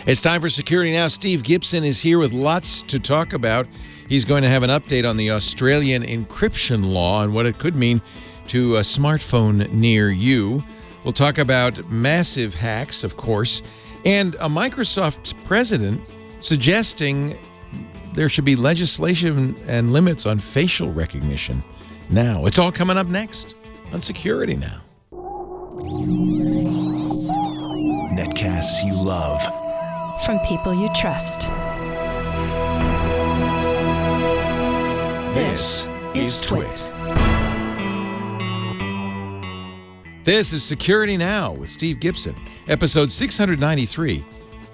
It's time for Security Now. Steve Gibson is here with lots to talk about. He's going to have an update on the Australian encryption law and what it could mean to a smartphone near you. We'll talk about massive hacks, of course, and a Microsoft president suggesting there should be legislation and limits on facial recognition now. It's all coming up next on Security Now. Netcasts you love. From people you trust. This is Twit. This is Security Now with Steve Gibson, episode 693,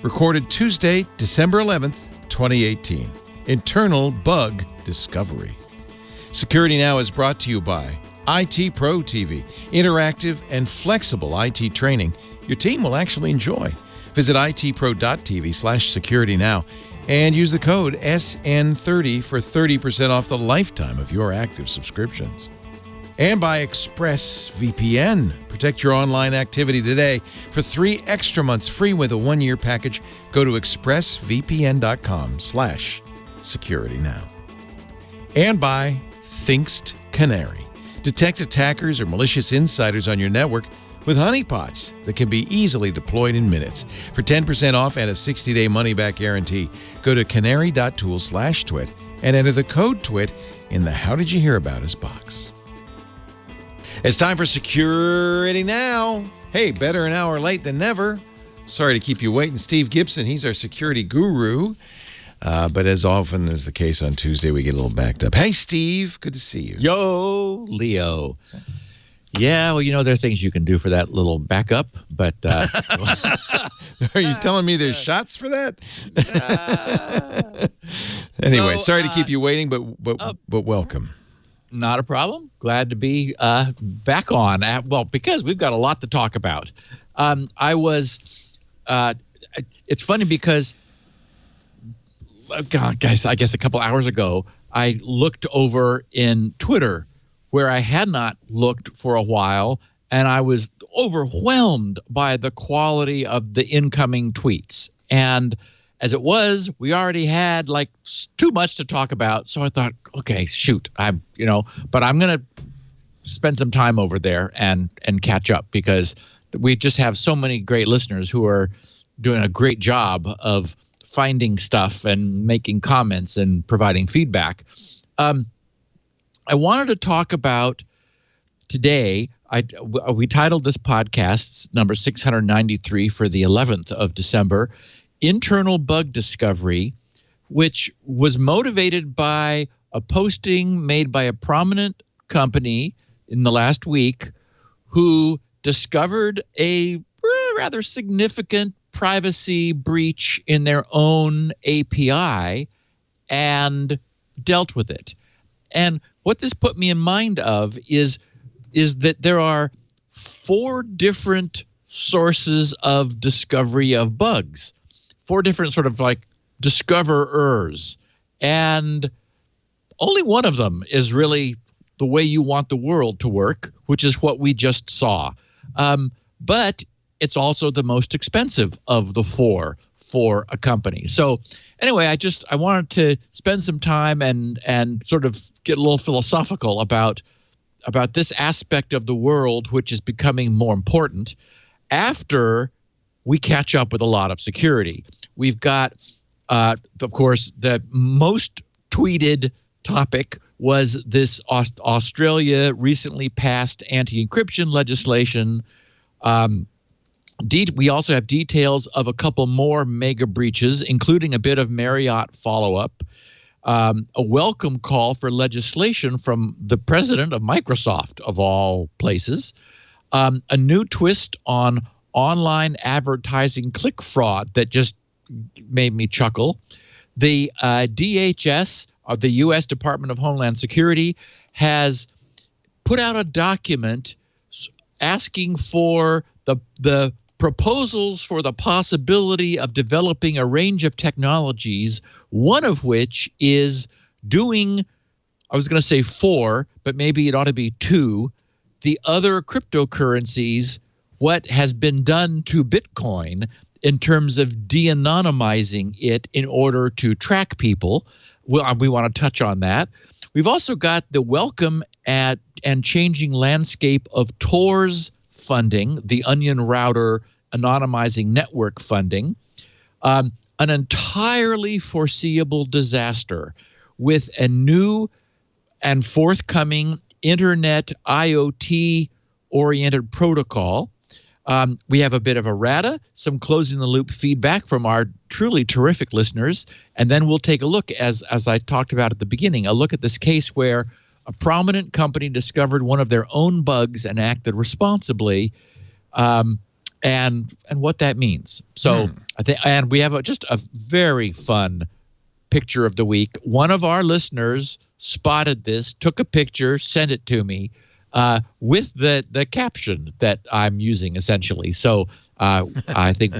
recorded Tuesday, December 11th, 2018. Internal bug discovery. Security Now is brought to you by IT Pro TV, interactive and flexible IT training your team will actually enjoy. Visit itpro.tv/securitynow and use the code SN30 for 30% off the lifetime of your active subscriptions. And by ExpressVPN. Protect your online activity today. For 3 extra months free with a 1-year package, go to expressvpn.com/securitynow. And by Thinkst Canary. Detect attackers or malicious insiders on your network with honeypots that can be easily deployed in minutes. For 10% off and a 60-day money-back guarantee, go to canary.tools/twit and enter the code TWIT in the How Did You Hear About Us box. It's time for Security Now. Hey, better an hour late than never. Sorry to keep you waiting. Steve Gibson, he's our security guru. But as often is the case on Tuesday, we get a little backed up. Hey, Steve, good to see you. Yo, Leo. Yeah, well, there are things you can do for that little backup, but... Are you telling me there's shots for that? Anyway, sorry to keep you waiting, but welcome. Not a problem. Glad to be back on. Because we've got a lot to talk about. It's funny because, guys, I guess a couple hours ago, I looked over in Twitter where I had not looked for a while, and I was overwhelmed by the quality of the incoming tweets. And as it was, we already had too much to talk about. So I thought, okay, shoot, but I'm going to spend some time over there and catch up because we just have so many great listeners who are doing a great job of finding stuff and making comments and providing feedback. I wanted to talk about today. We titled this podcast number 693 for the 11th of December, Internal Bug Discovery, which was motivated by a posting made by a prominent company in the last week who discovered a rather significant privacy breach in their own API and dealt with it. And what this put me in mind of is that there are 4 different sources of discovery of bugs, 4 different sort of discoverers, and only one of them is really the way you want the world to work, which is what we just saw. But it's also the most expensive of the 4 for a company. So anyway, I wanted to spend some time and sort of get a little philosophical about this aspect of the world, which is becoming more important after we catch up with a lot of security. We've got, of course, the most tweeted topic was this Australia recently passed anti-encryption legislation. We also have details of a couple more mega breaches, including a bit of Marriott follow-up, a welcome call for legislation from the president of Microsoft, of all places, a new twist on online advertising click fraud that just made me chuckle. The DHS, of the U.S. Department of Homeland Security, has put out a document asking for the proposals for the possibility of developing a range of technologies, one of which is doing, I was going to say 4, but maybe it ought to be 2, the other cryptocurrencies, what has been done to Bitcoin, in terms of de-anonymizing it in order to track people. We want to touch on that. We've also got the welcome and changing landscape of Tor's funding, the Onion Router anonymizing network funding, an entirely foreseeable disaster with a new and forthcoming Internet IoT-oriented protocol. We have a bit of errata, some closing the loop feedback from our truly terrific listeners, and then we'll take a look, as I talked about at the beginning, a look at this case where a prominent company discovered one of their own bugs and acted responsibly, and what that means. So I think, and we have just a very fun picture of the week. One of our listeners spotted this, took a picture, sent it to me, with the caption that I'm using essentially. So I think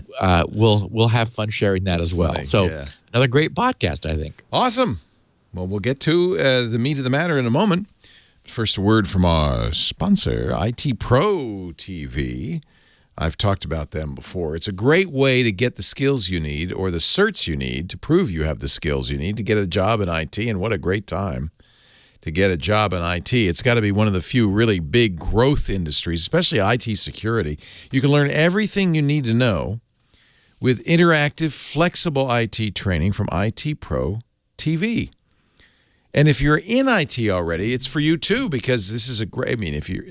we'll have fun sharing that as well. Funny. So yeah. Another great podcast, I think. Awesome. Well, we'll get to the meat of the matter in a moment. First, a word from our sponsor, IT Pro TV. I've talked about them before. It's a great way to get the skills you need or the certs you need to prove you have the skills you need to get a job in IT, and what a great time to get a job in IT. It's got to be one of the few really big growth industries, especially IT security. You can learn everything you need to know with interactive, flexible IT training from IT Pro TV. And if you're in IT already, it's for you too, because this is a great,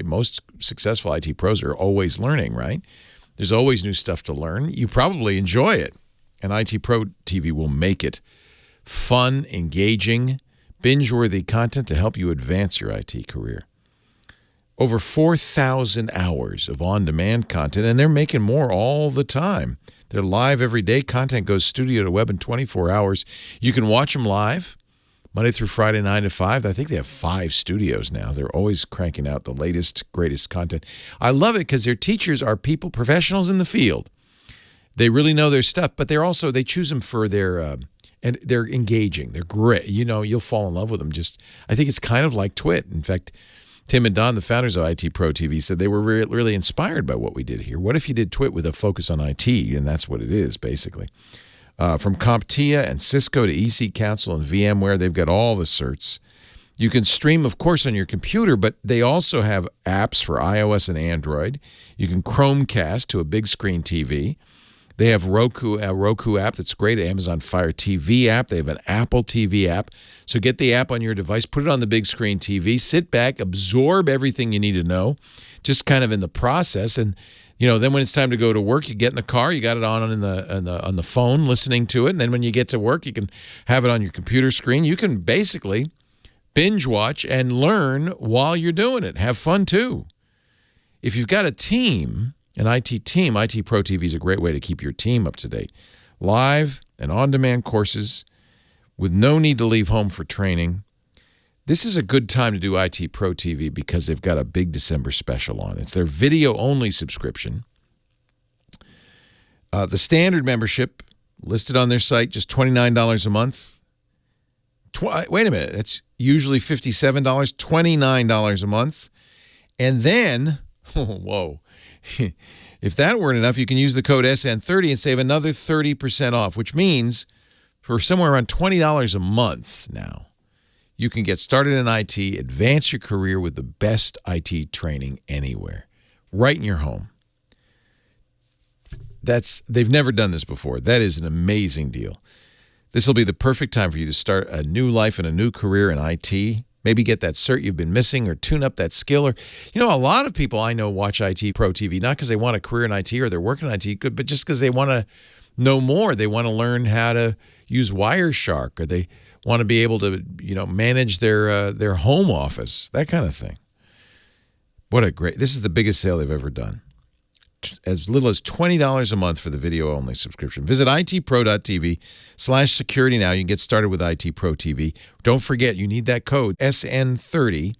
most successful IT pros are always learning, right? There's always new stuff to learn. You probably enjoy it. And IT Pro TV will make it fun, engaging, binge-worthy content to help you advance your IT career. Over 4,000 hours of on-demand content, and they're making more all the time. They're live every day. Content goes studio to web in 24 hours. You can watch them live Monday through Friday, 9 to 5. I think they have 5 studios now. They're always cranking out the latest, greatest content. I love it because their teachers are people, professionals in the field. They really know their stuff, but they choose them for their, and they're engaging. They're great. You'll fall in love with them. I think it's kind of like Twit. In fact, Tim and Don, the founders of IT Pro TV, said they were really inspired by what we did here. What if you did Twit with a focus on IT? And that's what it is, basically. From CompTIA and Cisco to EC Council and VMware, they've got all the certs. You can stream, of course, on your computer, but they also have apps for iOS and Android. You can Chromecast to a big screen TV. They have a Roku app that's great, Amazon Fire TV app. They have an Apple TV app. So get the app on your device, put it on the big screen TV, sit back, absorb everything you need to know, just kind of in the process. And then when it's time to go to work, you get in the car, you got it on the phone, listening to it. And then when you get to work, you can have it on your computer screen. You can basically binge watch and learn while you're doing it. Have fun too. If you've got a team, an IT team, IT Pro TV is a great way to keep your team up to date. Live and on-demand courses with no need to leave home for training. This is a good time to do IT Pro TV because they've got a big December special on. It's their video-only subscription. The standard membership, listed on their site, just $29 a month. Wait a minute. It's usually $57, $29 a month. And then, whoa, if that weren't enough, you can use the code SN30 and save another 30% off, which means for somewhere around $20 a month now, you can get started in IT, advance your career with the best IT training anywhere, right in your home. They've never done this before. That is an amazing deal. This will be the perfect time for you to start a new life and a new career in IT. Maybe get that cert you've been missing or tune up that skill. Or, a lot of people I know watch IT Pro TV, not because they want a career in IT or they're working in IT, but just because they want to know more. They want to learn how to use Wireshark, or they want to be able to, manage their home office, that kind of thing. This is the biggest sale they've ever done. As little as $20 a month for the video-only subscription. Visit itpro.tv/security now. You can get started with IT Pro TV. Don't forget, you need that code, SN30.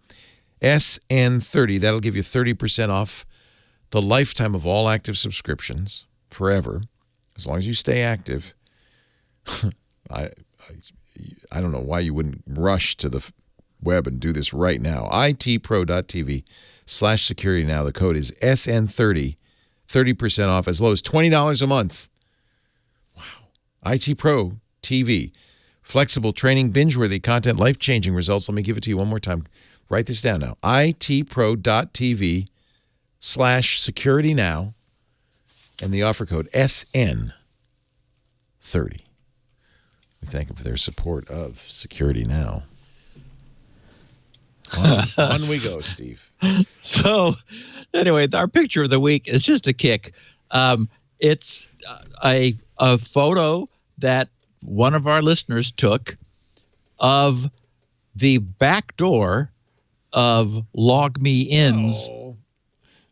SN30. That'll give you 30% off the lifetime of all active subscriptions forever, as long as you stay active. I don't know why you wouldn't rush to the web and do this right now. itpro.tv/security now. The code is SN30. 30% off, as low as $20 a month. IT Pro TV. Flexible training, binge-worthy content, life-changing results. Let me give it to you one more time. Write this down now. itpro.tv/securitynow and the offer code SN30. We thank them for their support of Security Now. On we go, Steve. So, anyway, our picture of the week is just a kick. It's a photo that one of our listeners took of the back door of LogMeIn's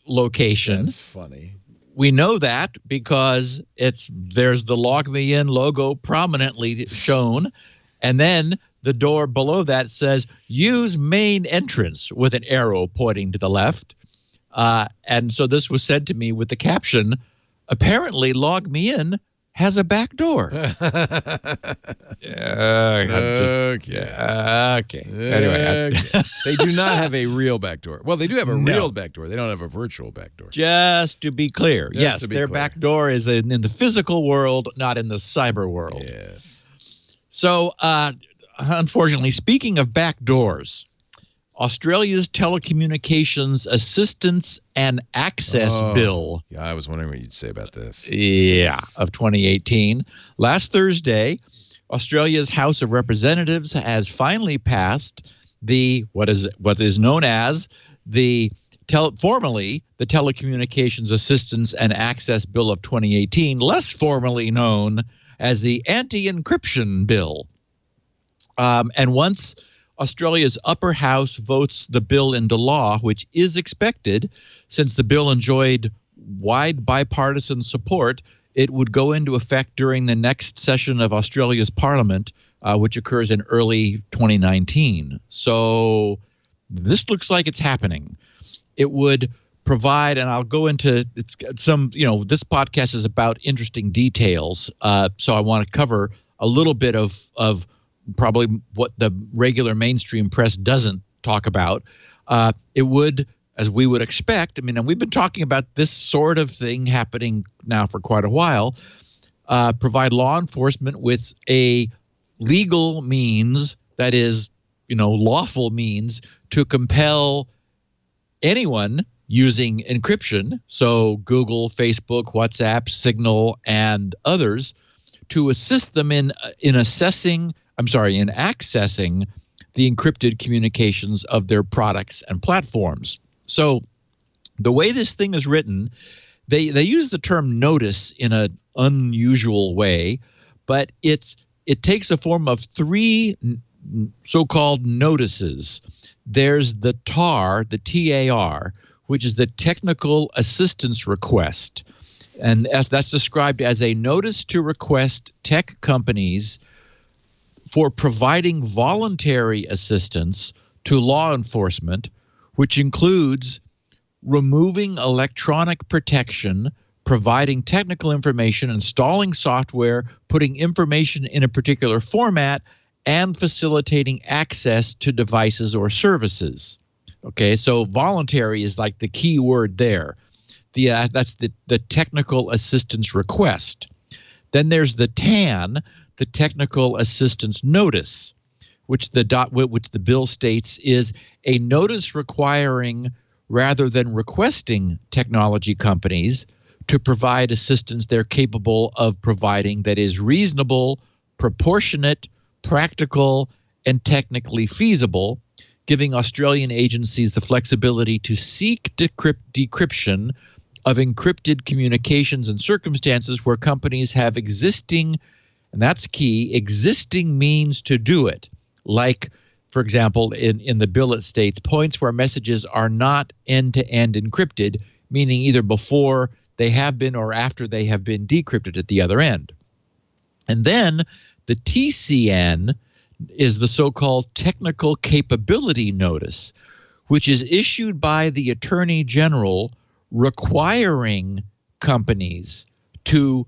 location. That's funny. We know that because there's the LogMeIn logo prominently shown, and then the door below that says use main entrance with an arrow pointing to the left. And so this was sent to me with the caption, apparently LogMeIn has a back door. Okay. Anyway. They do not have a real back door. Well, they do have a real back door. They don't have a virtual back door. Just to be clear. Their back door is in the physical world, not in the cyber world. Yes. So, unfortunately, speaking of back doors, Australia's Telecommunications Assistance and Access Bill. Yeah, I was wondering what you'd say about this. Yeah, of 2018. Last Thursday, Australia's House of Representatives has finally passed what is known as formerly the Telecommunications Assistance and Access Bill of 2018, less formally known as the anti-encryption bill. And once Australia's upper house votes the bill into law, which is expected since the bill enjoyed wide bipartisan support, it would go into effect during the next session of Australia's parliament, which occurs in early 2019. So this looks like it's happening. It would provide, and I'll go into this podcast is about interesting details. So I want to cover a little bit of probably what the regular mainstream press doesn't talk about. It would, as we would expect, and we've been talking about this sort of thing happening now for quite a while, provide law enforcement with a legal means, that is, lawful means, to compel anyone using encryption, so Google, Facebook, WhatsApp, Signal, and others, to assist them in accessing the encrypted communications of their products and platforms. So the way this thing is written, they use the term notice in an unusual way, but it takes a form of three so-called notices. There's the TAR, the TAR, which is the Technical Assistance Request. And as that's described as a notice to request tech companies for providing voluntary assistance to law enforcement, which includes removing electronic protection, providing technical information, installing software, putting information in a particular format, and facilitating access to devices or services. Okay, so voluntary is like the key word there. That's the technical assistance request. Then there's the TAN, the technical assistance notice, which the bill states is a notice requiring, rather than requesting, technology companies to provide assistance they're capable of providing that is reasonable, proportionate, practical, and technically feasible, giving Australian agencies the flexibility to seek decryption of encrypted communications in circumstances where companies have existing, and that's key, existing means to do it. Like, for example, in the bill it states points where messages are not end-to-end encrypted, meaning either before they have been or after they have been decrypted at the other end. And then the TCN is the so-called Technical Capability Notice, which is issued by the Attorney General requiring companies to,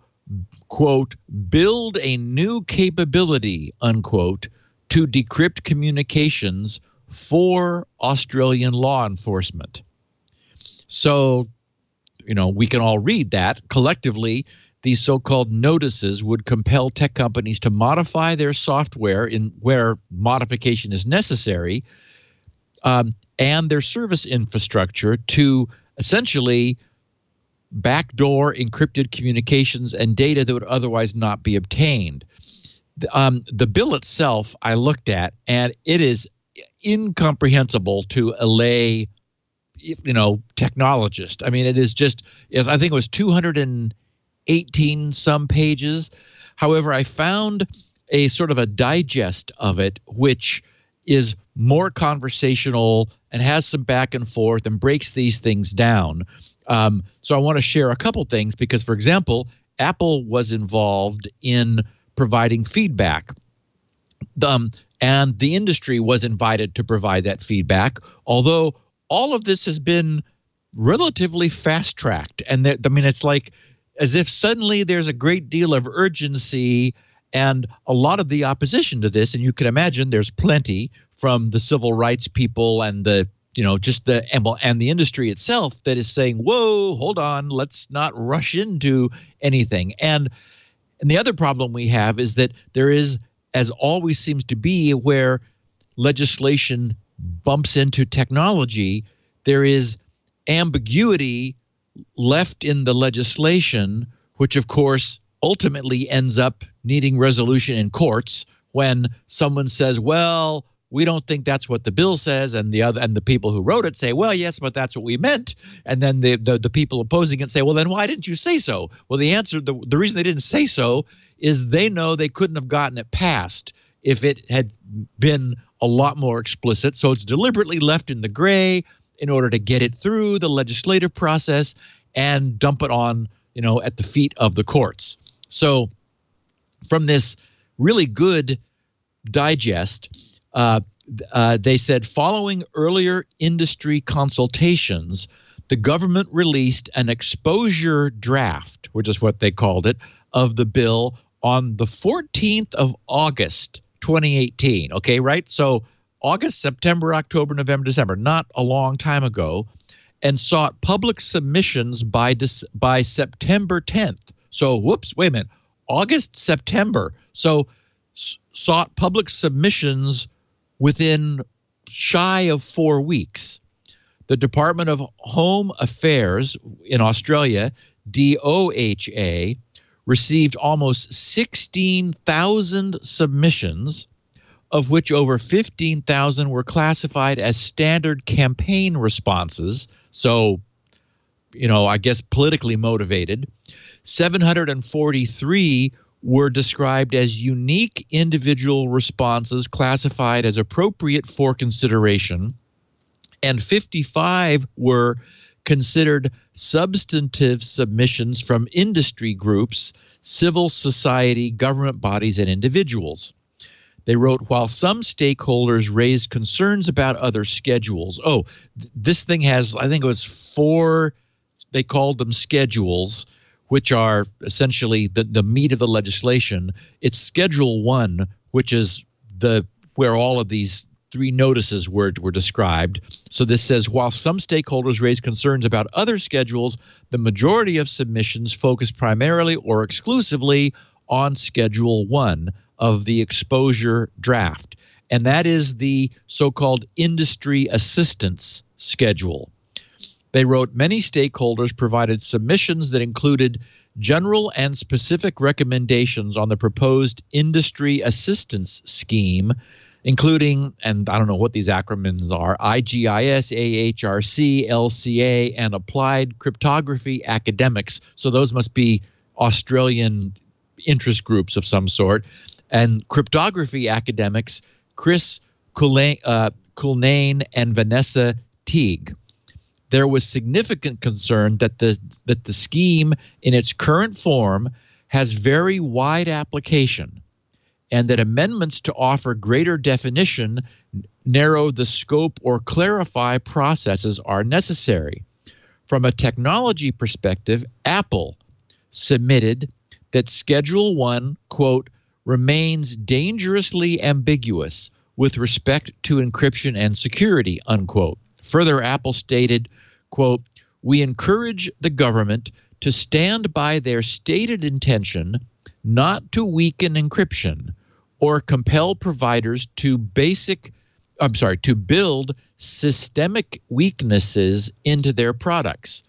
quote, build a new capability, unquote, to decrypt communications for Australian law enforcement. So, we can all read that. Collectively, these so-called notices would compel tech companies to modify their software in where modification is necessary, and their service infrastructure to essentially backdoor encrypted communications and data that would otherwise not be obtained. The bill itself I looked at, and it is incomprehensible to a lay, technologist. I mean, it is just, I think it was 218 some pages. However, I found a sort of a digest of it, which is more conversational and has some back and forth and breaks these things down. So I want to share a couple things because, for example, Apple was involved in providing feedback. And the industry was invited to provide that feedback, although all of this has been relatively fast-tracked. And it's like as if suddenly there's a great deal of urgency and a lot of the opposition to this, and you can imagine there's plenty from the civil rights people and the industry itself that is saying, whoa, hold on, let's not rush into anything. And the other problem we have is that there is, as always seems to be, where legislation bumps into technology, there is ambiguity left in the legislation, which of course ultimately ends up needing resolution in courts when someone says, well, we don't think that's what the bill says, and the people who wrote it say, well, yes, but that's what we meant. And then the people opposing it say, well, then why didn't you say so? Well, the answer, the reason they didn't say so is they know they couldn't have gotten it passed if it had been a lot more explicit. So it's deliberately left in the gray in order to get it through the legislative process and dump it on, at the feet of the courts. So from this really good digest, they said, following earlier industry consultations, the government released an exposure draft, which is what they called it, of the bill on the 14th of August, 2018. Okay, right? So August, September, October, November, December, not a long time ago, and sought public submissions by September 10th. So, whoops, wait a minute. August, September. So sought public submissions within shy of 4 weeks. The Department of Home Affairs in Australia, DOHA, received almost 16,000 submissions, of which over 15,000 were classified as standard campaign responses. So, I guess politically motivated. 743 were described as unique individual responses classified as appropriate for consideration, and 55 were considered substantive submissions from industry groups, civil society, government bodies, and individuals. They wrote, while some stakeholders raised concerns about other schedules. Oh, this thing has, I think it was 4, they called them schedules, which are essentially the meat of the legislation. It's Schedule 1, which is where all of these 3 notices were described. So this says, while some stakeholders raised concerns about other schedules, the majority of submissions focused primarily or exclusively on Schedule 1 of the exposure draft. And that is the so-called industry assistance schedule. They wrote, many stakeholders provided submissions that included general and specific recommendations on the proposed industry assistance scheme, including, and I don't know what these acronyms are, IGIS, AHRC, LCA, and Applied Cryptography Academics. So those must be Australian interest groups of some sort. And Cryptography Academics, Chris Culnane and Vanessa Teague. There was significant concern that the scheme in its current form has very wide application, and that amendments to offer greater definition, narrow the scope, or clarify processes are necessary. From a technology perspective, Apple submitted that Schedule 1, quote, remains dangerously ambiguous with respect to encryption and security, unquote. Further, Apple stated, quote, we encourage the government to stand by their stated intention not to weaken encryption or compel providers to build systemic weaknesses into their products.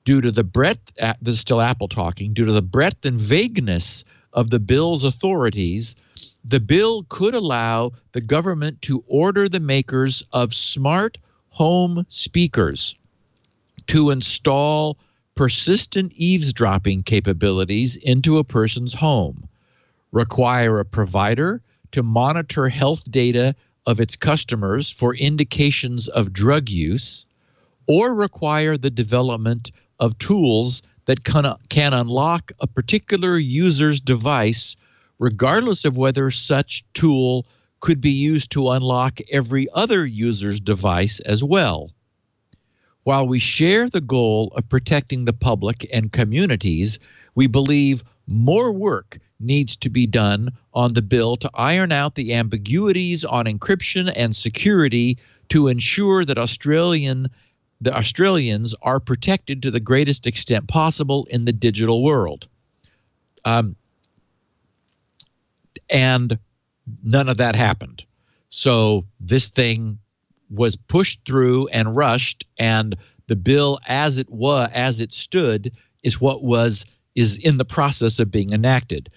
Due to the breadth, this is still Apple talking, due to the breadth and vagueness of the bill's authorities, the bill could allow the government to order the makers of smart home speakers to install persistent eavesdropping capabilities into a person's home, require a provider to monitor health data of its customers for indications of drug use, or require the development of tools that can unlock a particular user's device, regardless of whether such tool could be used to unlock every other user's device as well. While we share the goal of protecting the public and communities, we believe more work needs to be done on the bill to iron out the ambiguities on encryption and security to ensure that the Australians are protected to the greatest extent possible in the digital world. And none of that happened. So this thing was pushed through and rushed, and the bill as it stood is in the process of being enacted.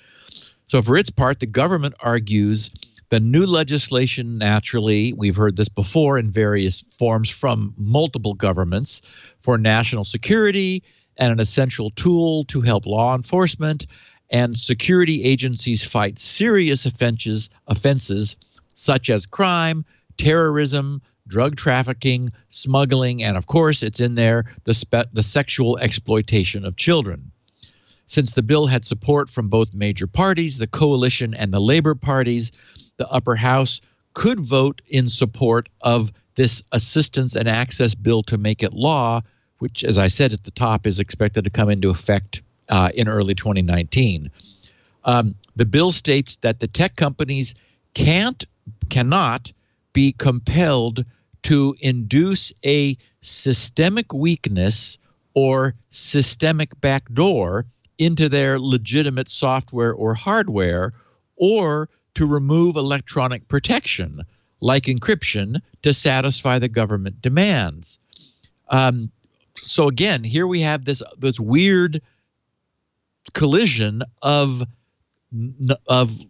So for its part, the government argues the new legislation, naturally, we've heard this before in various forms from multiple governments, for national security and an essential tool to help law enforcement and security agencies fight serious offenses such as crime, terrorism, drug trafficking, smuggling, and of course, it's in there, the sexual exploitation of children. Since the bill had support from both major parties, the coalition and the Labor parties, the upper house could vote in support of this assistance and access bill to make it law, which, as I said at the top, is expected to come into effect in early 2019. The bill states that the tech companies cannot be compelled to induce a systemic weakness or systemic backdoor into their legitimate software or hardware, or to remove electronic protection like encryption to satisfy the government demands. So again, here we have this weird collision of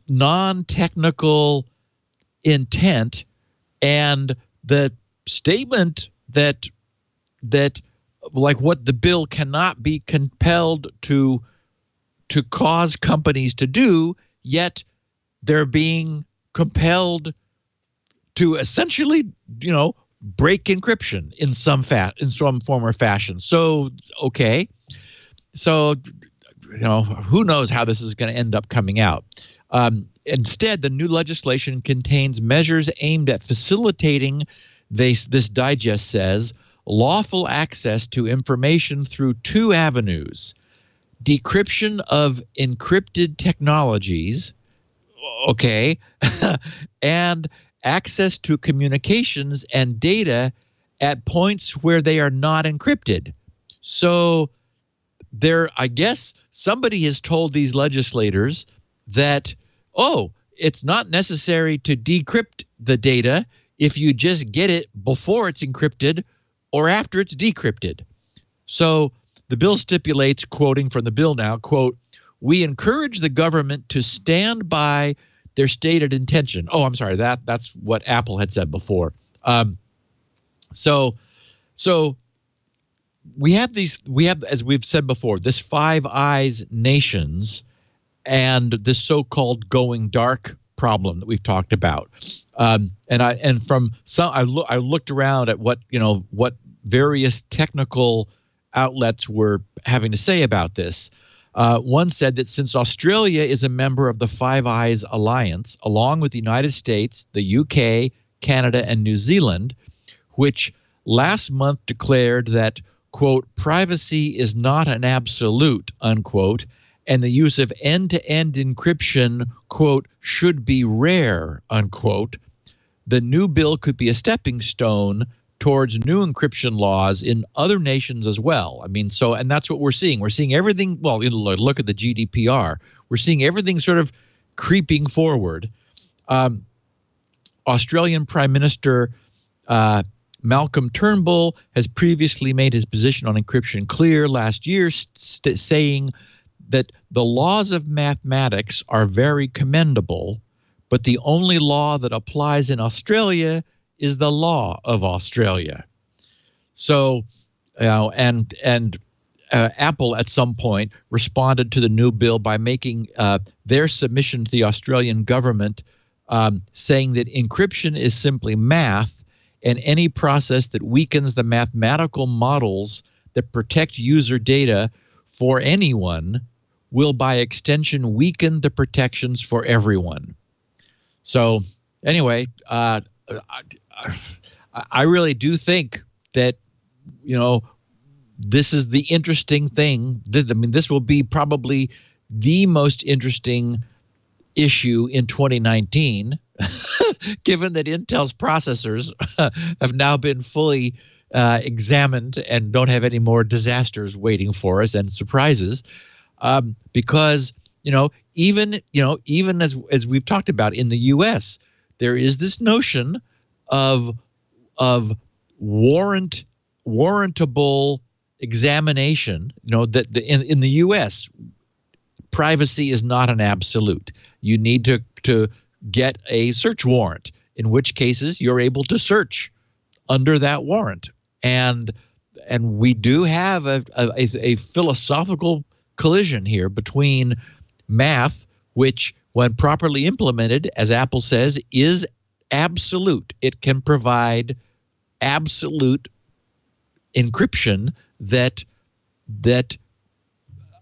non-technical intent and the statement that like what the bill cannot be compelled to cause companies to do, yet they're being compelled to essentially, break encryption in some form or fashion. So, okay. So, who knows how this is going to end up coming out. Instead, the new legislation contains measures aimed at facilitating, this digest says, lawful access to information through two avenues: decryption of encrypted technologies, okay, and access to communications and data at points where they are not encrypted. So I guess somebody has told these legislators that, it's not necessary to decrypt the data if you just get it before it's encrypted or after it's decrypted. So the bill stipulates, quoting from the bill now, quote, "We encourage the government to stand by their stated intention." Oh, I'm sorry, that's what Apple had said before. So we have, as we've said before, this Five Eyes nations and this so-called going dark problem that we've talked about. I looked around at what various technical outlets were having to say about this. One said that since Australia is a member of the Five Eyes Alliance, along with the United States, the UK, Canada, and New Zealand, which last month declared that, quote, privacy is not an absolute, unquote, and the use of end-to-end encryption, quote, should be rare, unquote, the new bill could be a stepping stone towards new encryption laws in other nations as well. I mean, and that's what we're seeing. We're seeing everything. Well, look at the GDPR. We're seeing everything sort of creeping forward. Australian Prime Minister Malcolm Turnbull has previously made his position on encryption clear last year, saying that the laws of mathematics are very commendable, but the only law that applies in Australia is the law of Australia. So, and Apple at some point responded to the new bill by making their submission to the Australian government, saying that encryption is simply math, and any process that weakens the mathematical models that protect user data for anyone will by extension weaken the protections for everyone. So anyway, I really do think that, this is the interesting thing. I mean, this will be probably the most interesting issue in 2019, given that Intel's processors have now been fully examined and don't have any more disasters waiting for us and surprises, because even as we've talked about in the U.S., there is this notion of warrantable examination. That in the U.S. privacy is not an absolute. You need to get a search warrant, in which cases you're able to search under that warrant. And we do have a philosophical collision here between math, which when properly implemented, as Apple says, is absolute. It can provide absolute encryption that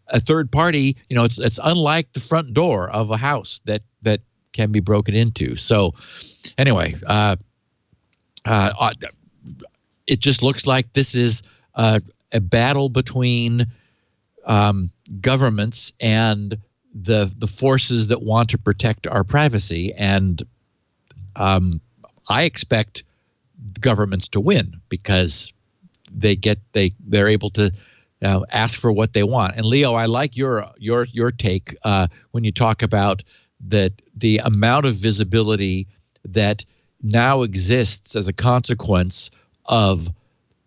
a third party, it's unlike the front door of a house that can be broken into. So anyway, it just looks like this is a battle between governments and the forces that want to protect our privacy. And I expect governments to win because they're able to ask for what they want. And Leo, I like your take when you talk about the amount of visibility that now exists as a consequence of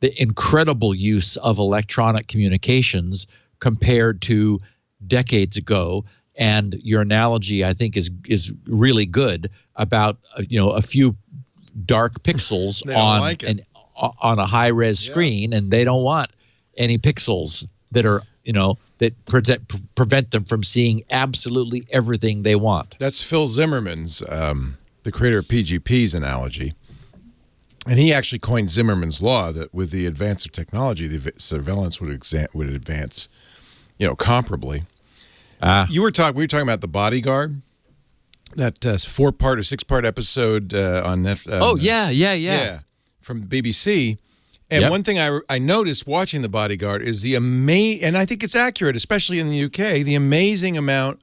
the incredible use of electronic communications compared to decades ago. And your analogy, I think, is really good about a few dark pixels on a high-res screen, and they don't want any pixels that are that prevent them from seeing absolutely everything they want. That's Phil Zimmerman's, the creator of PGP's analogy. And he actually coined Zimmerman's law that with the advance of technology, the surveillance would advance, comparably. We were talking about The Bodyguard, that 4-part or 6-part episode on Netflix. Yeah. From BBC. And one thing I noticed watching The Bodyguard is and I think it's accurate, especially in the UK, the amazing amount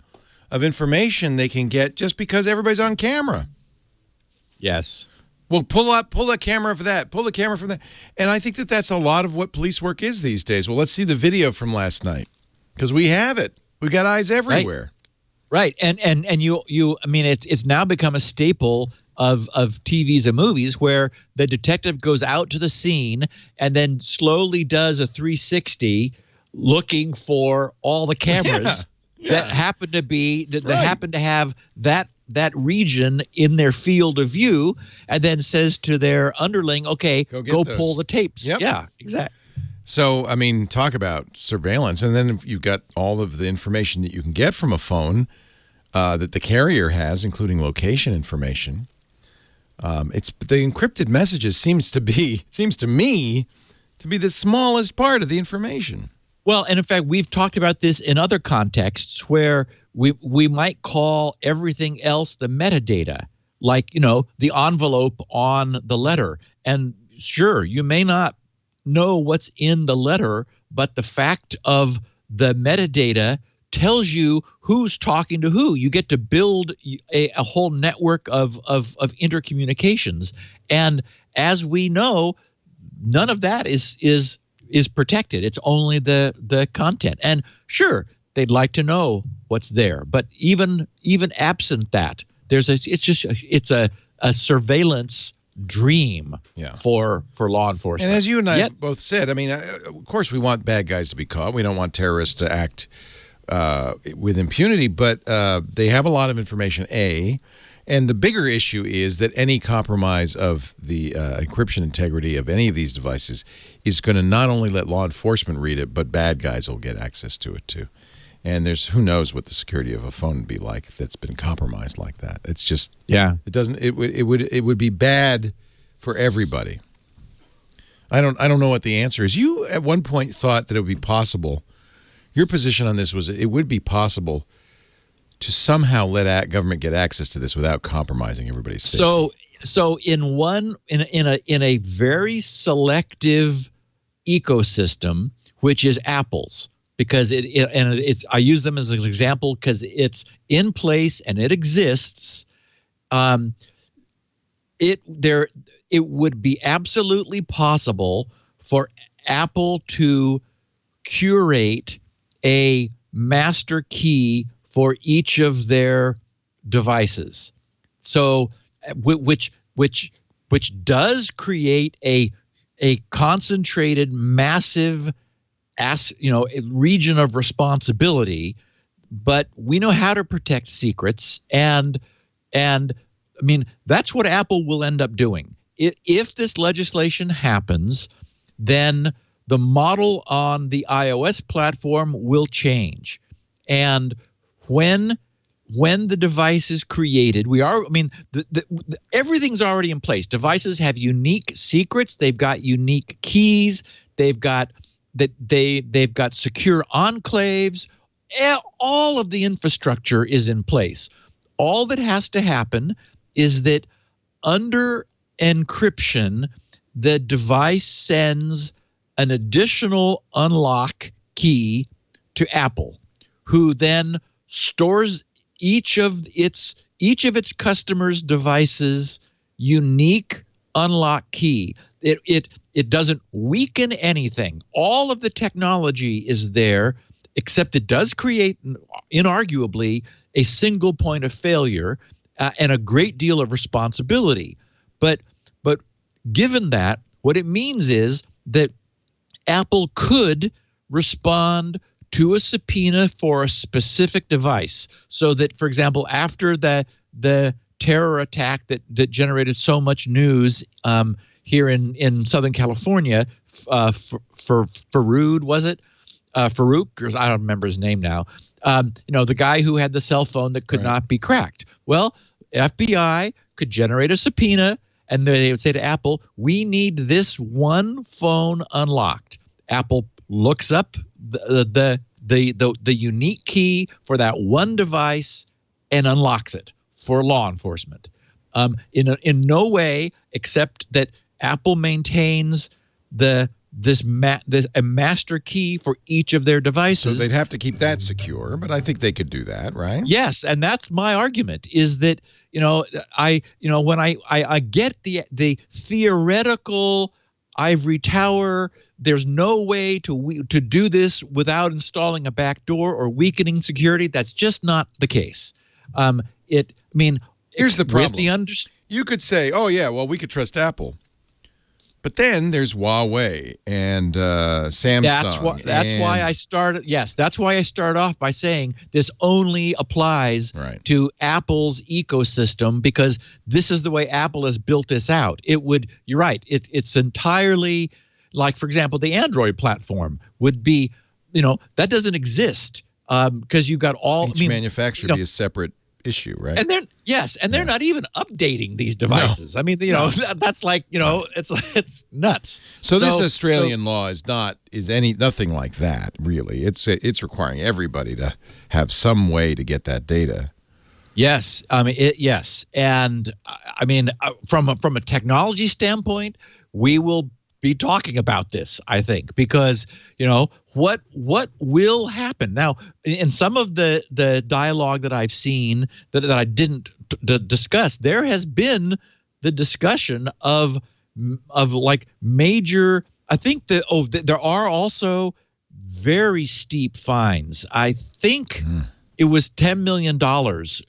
of information they can get just because everybody's on camera. Yes. Well, pull a camera for that. Pull the camera from that. And I think that's a lot of what police work is these days. Well, let's see the video from last night because we have it. We got eyes everywhere. Right. And it's now become a staple of TVs and movies where the detective goes out to the scene and then slowly does a 360 looking for all the cameras that happen to be that happen to have that region in their field of view, and then says to their underling, okay, go pull the tapes. Yep. Yeah, exactly. So, talk about surveillance. And then you've got all of the information that you can get from a phone that the carrier has, including location information. It's the encrypted messages seems to me to be the smallest part of the information. Well, and in fact, we've talked about this in other contexts where we might call everything else the metadata, like, the envelope on the letter. And sure, you may not know what's in the letter, but the fact of the metadata tells you who's talking to who. You get to build a whole network of intercommunications. And as we know, none of that is protected. It's only the content. And sure, they'd like to know what's there, but even absent that, it's a surveillance dream for law enforcement. And as you and I both said, I mean, of course, we want bad guys to be caught. We don't want terrorists to act with impunity, but they have a lot of information, and the bigger issue is that any compromise of the encryption integrity of any of these devices is going to not only let law enforcement read it, but bad guys will get access to it too. And who knows what the security of a phone would be like that's been compromised like that. It's just it would be bad for everybody. I don't know what the answer is. You at one point thought that it would be possible. Your position on this was it would be possible to somehow let government get access to this without compromising everybody's safety. So in a very selective ecosystem, which is Apple's, because I use them as an example because it's in place and it exists. It would be absolutely possible for Apple to curate a master key for each of their devices, so which does create a concentrated, massive, region of responsibility. But we know how to protect secrets, and I mean that's what Apple will end up doing if this legislation happens. Then the model on the iOS platform will change, and when the device is created, everything's already in place. Devices have unique secrets. They've got unique keys. They've got secure enclaves. All of the infrastructure is in place. All that has to happen is that under encryption, the device sends an additional unlock key to Apple, who then stores each of its customers' devices' unique unlock key. It doesn't weaken anything. All of the technology is there, except it does create, inarguably, a single point of failure and a great deal of responsibility. But given that, what it means is that Apple could respond to a subpoena for a specific device, so that, for example, after the terror attack that generated so much news here in Southern California, Farouk, was it? Farouk, or I don't remember his name now. The guy who had the cell phone that could not be cracked. Well, FBI could generate a subpoena, and they would say to Apple, "We need this one phone unlocked." Apple looks up the unique key for that one device and unlocks it for law enforcement. In no way except that Apple maintains a master key for each of their devices. So they'd have to keep that secure, but I think they could do that, right? Yes, and that's my argument, is that when I get the theoretical ivory tower, there's no way to do this without installing a backdoor or weakening security. That's just not the case. Here's the problem. You could say, "Oh yeah, well we could trust Apple," but then there's Huawei and Samsung. That's why I started. Yes, that's why I start off by saying this only applies to Apple's ecosystem, because this is the way Apple has built this out. You're right. It's entirely. Like, for example, the Android platform would be, that doesn't exist because you've got all. Each manufacturer be a separate issue, right? And they're not even updating these devices. No. That's like, it's nuts. So this Australian law is nothing like that, really. It's requiring everybody to have some way to get that data. Yes, yes, and from a technology standpoint, we will be talking about this, I think, because what will happen now in some of the dialogue that I've seen that I didn't discuss. There has been the discussion of like major. I think there are also very steep fines. I think it was $10 million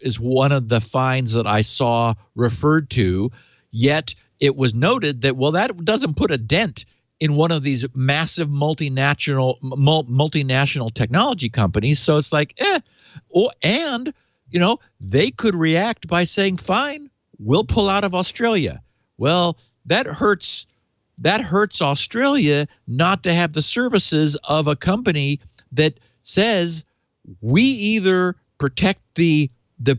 is one of the fines that I saw referred to. Yet it was noted that, well, that doesn't put a dent in one of these massive multinational technology companies. So it's like, and they could react by saying, fine, we'll pull out of Australia. Well, that hurts Australia not to have the services of a company that says we either protect the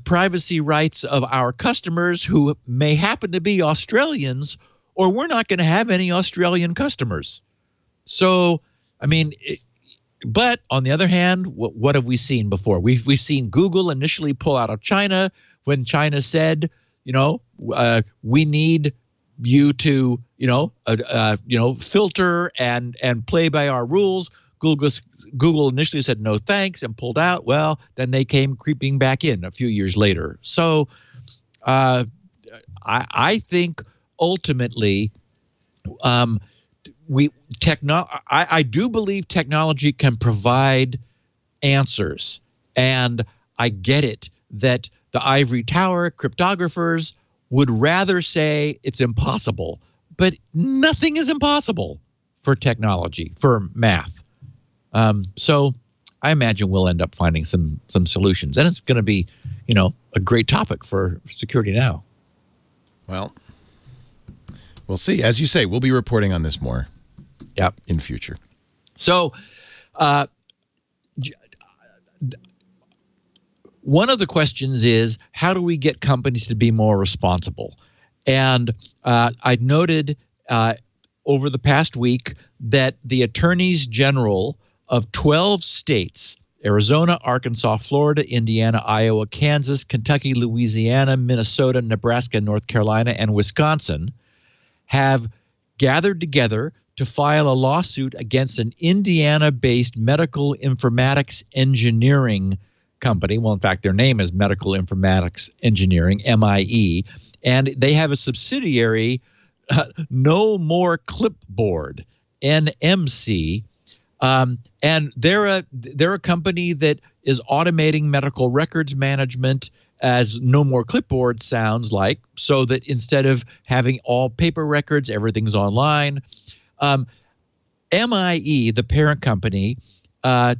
privacy rights of our customers who may happen to be Australians, or we're not going to have any Australian customers. So, I mean, but on the other hand, what have we seen before? We've seen Google initially pull out of China when China said, we need you to, filter and play by our rules. Google initially said no thanks and pulled out. Well, then they came creeping back in a few years later. So I think ultimately I do believe technology can provide answers. And I get it that the ivory tower cryptographers would rather say it's impossible. But nothing is impossible for technology, for math. So I imagine we'll end up finding some solutions, and it's going to be, a great topic for Security Now. Well, we'll see. As you say, we'll be reporting on this more. Yep. In future. So, one of the questions is, how do we get companies to be more responsible? And I noted over the past week that the attorneys general of 12 states, Arizona, Arkansas, Florida, Indiana, Iowa, Kansas, Kentucky, Louisiana, Minnesota, Nebraska, North Carolina, and Wisconsin, have gathered together to file a lawsuit against an Indiana-based medical informatics engineering company. Well, in fact, their name is Medical Informatics Engineering, MIE, and they have a subsidiary, No More Clipboard, NMC, and they're a company that is automating medical records management, as No More Clipboard sounds like, so that instead of having all paper records, everything's online. MIE, the parent company,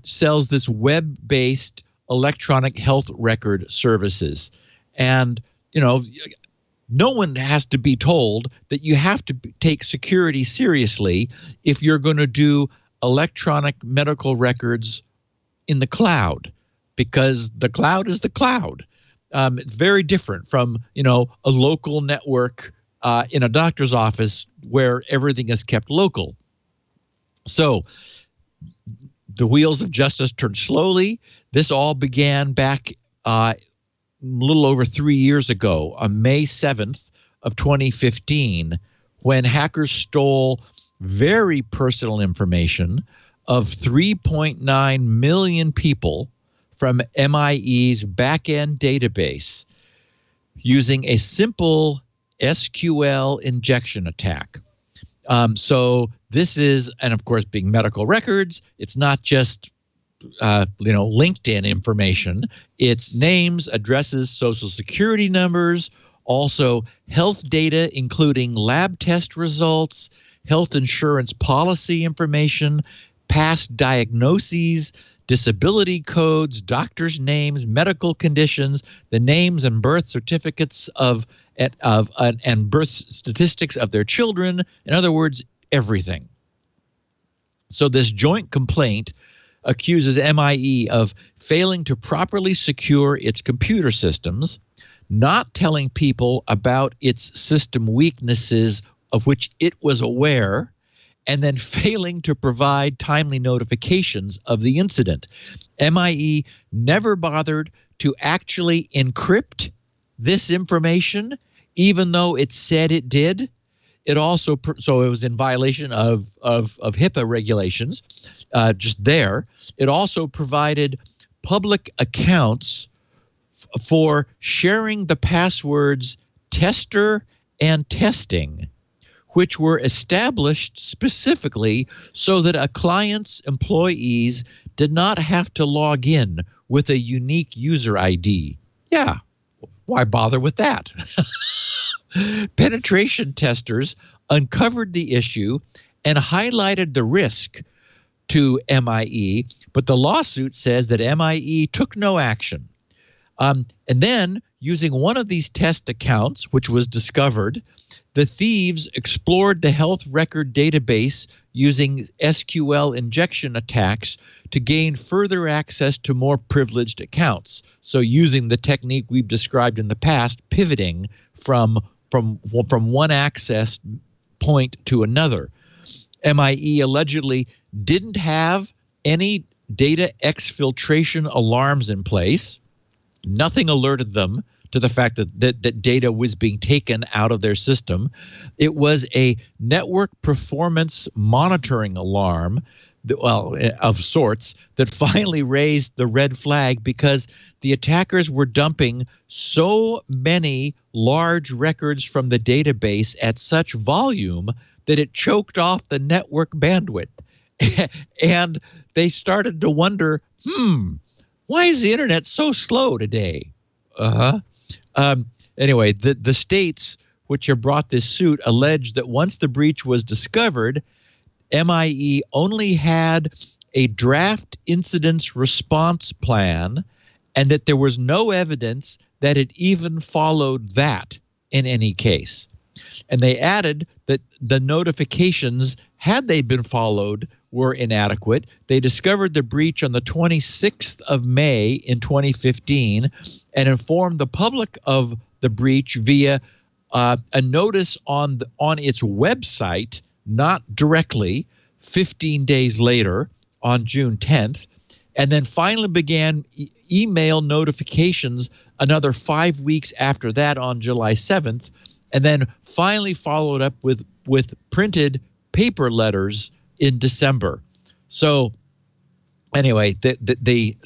sells this web-based electronic health record services. And, no one has to be told that you have to take security seriously if you're going to do electronic medical records in the cloud, because the cloud is the cloud. It's very different from, a local network in a doctor's office where everything is kept local. So the wheels of justice turned slowly. This all began back a little over 3 years ago, on May 7th of 2015, when hackers stole very personal information of 3.9 million people from MIE's back-end database using a simple SQL injection attack. So this is, and of course, being medical records, it's not just LinkedIn information. It's names, addresses, social security numbers, also health data, including lab test results, health insurance policy information, past diagnoses, disability codes, doctors' names, medical conditions, the names and birth certificates and birth statistics of their children. In other words, everything. So this joint complaint accuses MIE of failing to properly secure its computer systems, not telling people about its system weaknesses of which it was aware, and then failing to provide timely notifications of the incident. MIE never bothered to actually encrypt this information, even though it said it did. It also, so it was in violation of HIPAA regulations, just there. It also provided public accounts for sharing the passwords tester and testing, which were established specifically so that a client's employees did not have to log in with a unique user ID. Yeah, why bother with that? Penetration testers uncovered the issue and highlighted the risk to MIE, but the lawsuit says that MIE took no action. And then, using one of these test accounts, which was discovered, the thieves explored the health record database using SQL injection attacks to gain further access to more privileged accounts. So using the technique we've described in the past, pivoting from one access point to another. MIE allegedly didn't have any data exfiltration alarms in place. Nothing alerted them to the fact that data was being taken out of their system. It was a network performance monitoring alarm, of sorts, that finally raised the red flag because the attackers were dumping so many large records from the database at such volume that it choked off the network bandwidth. And they started to wonder, why is the internet so slow today? Anyway, the states which have brought this suit allege that once the breach was discovered, MIE only had a draft incident response plan and that there was no evidence that it even followed that in any case. And they added that the notifications, had they been followed, were inadequate. They discovered the breach on the 26th of May in 2015 and informed the public of the breach via a notice on its website, not directly, 15 days later on June 10th, and then finally began email notifications another 5 weeks after that on July 7th, and then finally followed up with printed paper letters in December. So anyway, the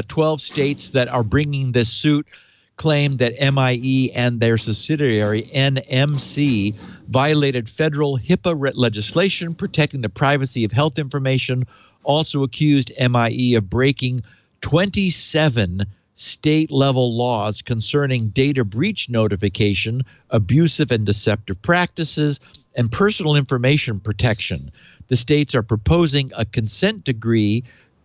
12 states that are bringing this suit claim that MIE and their subsidiary NMC violated federal HIPAA legislation protecting the privacy of health information, also accused MIE of breaking 27 state-level laws concerning data breach notification, abusive and deceptive practices, and personal information protection. The states are proposing a consent decree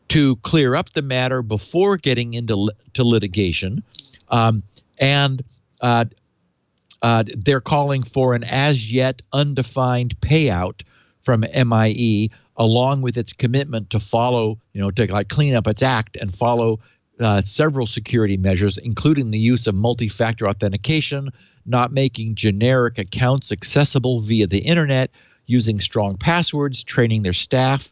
to clear up the matter before getting into litigation, and they're calling for an as-yet undefined payout from MIE, along with its commitment to follow, to clean up its act and follow several security measures, including the use of multi-factor authentication, not making generic accounts accessible via the internet, using strong passwords, training their staff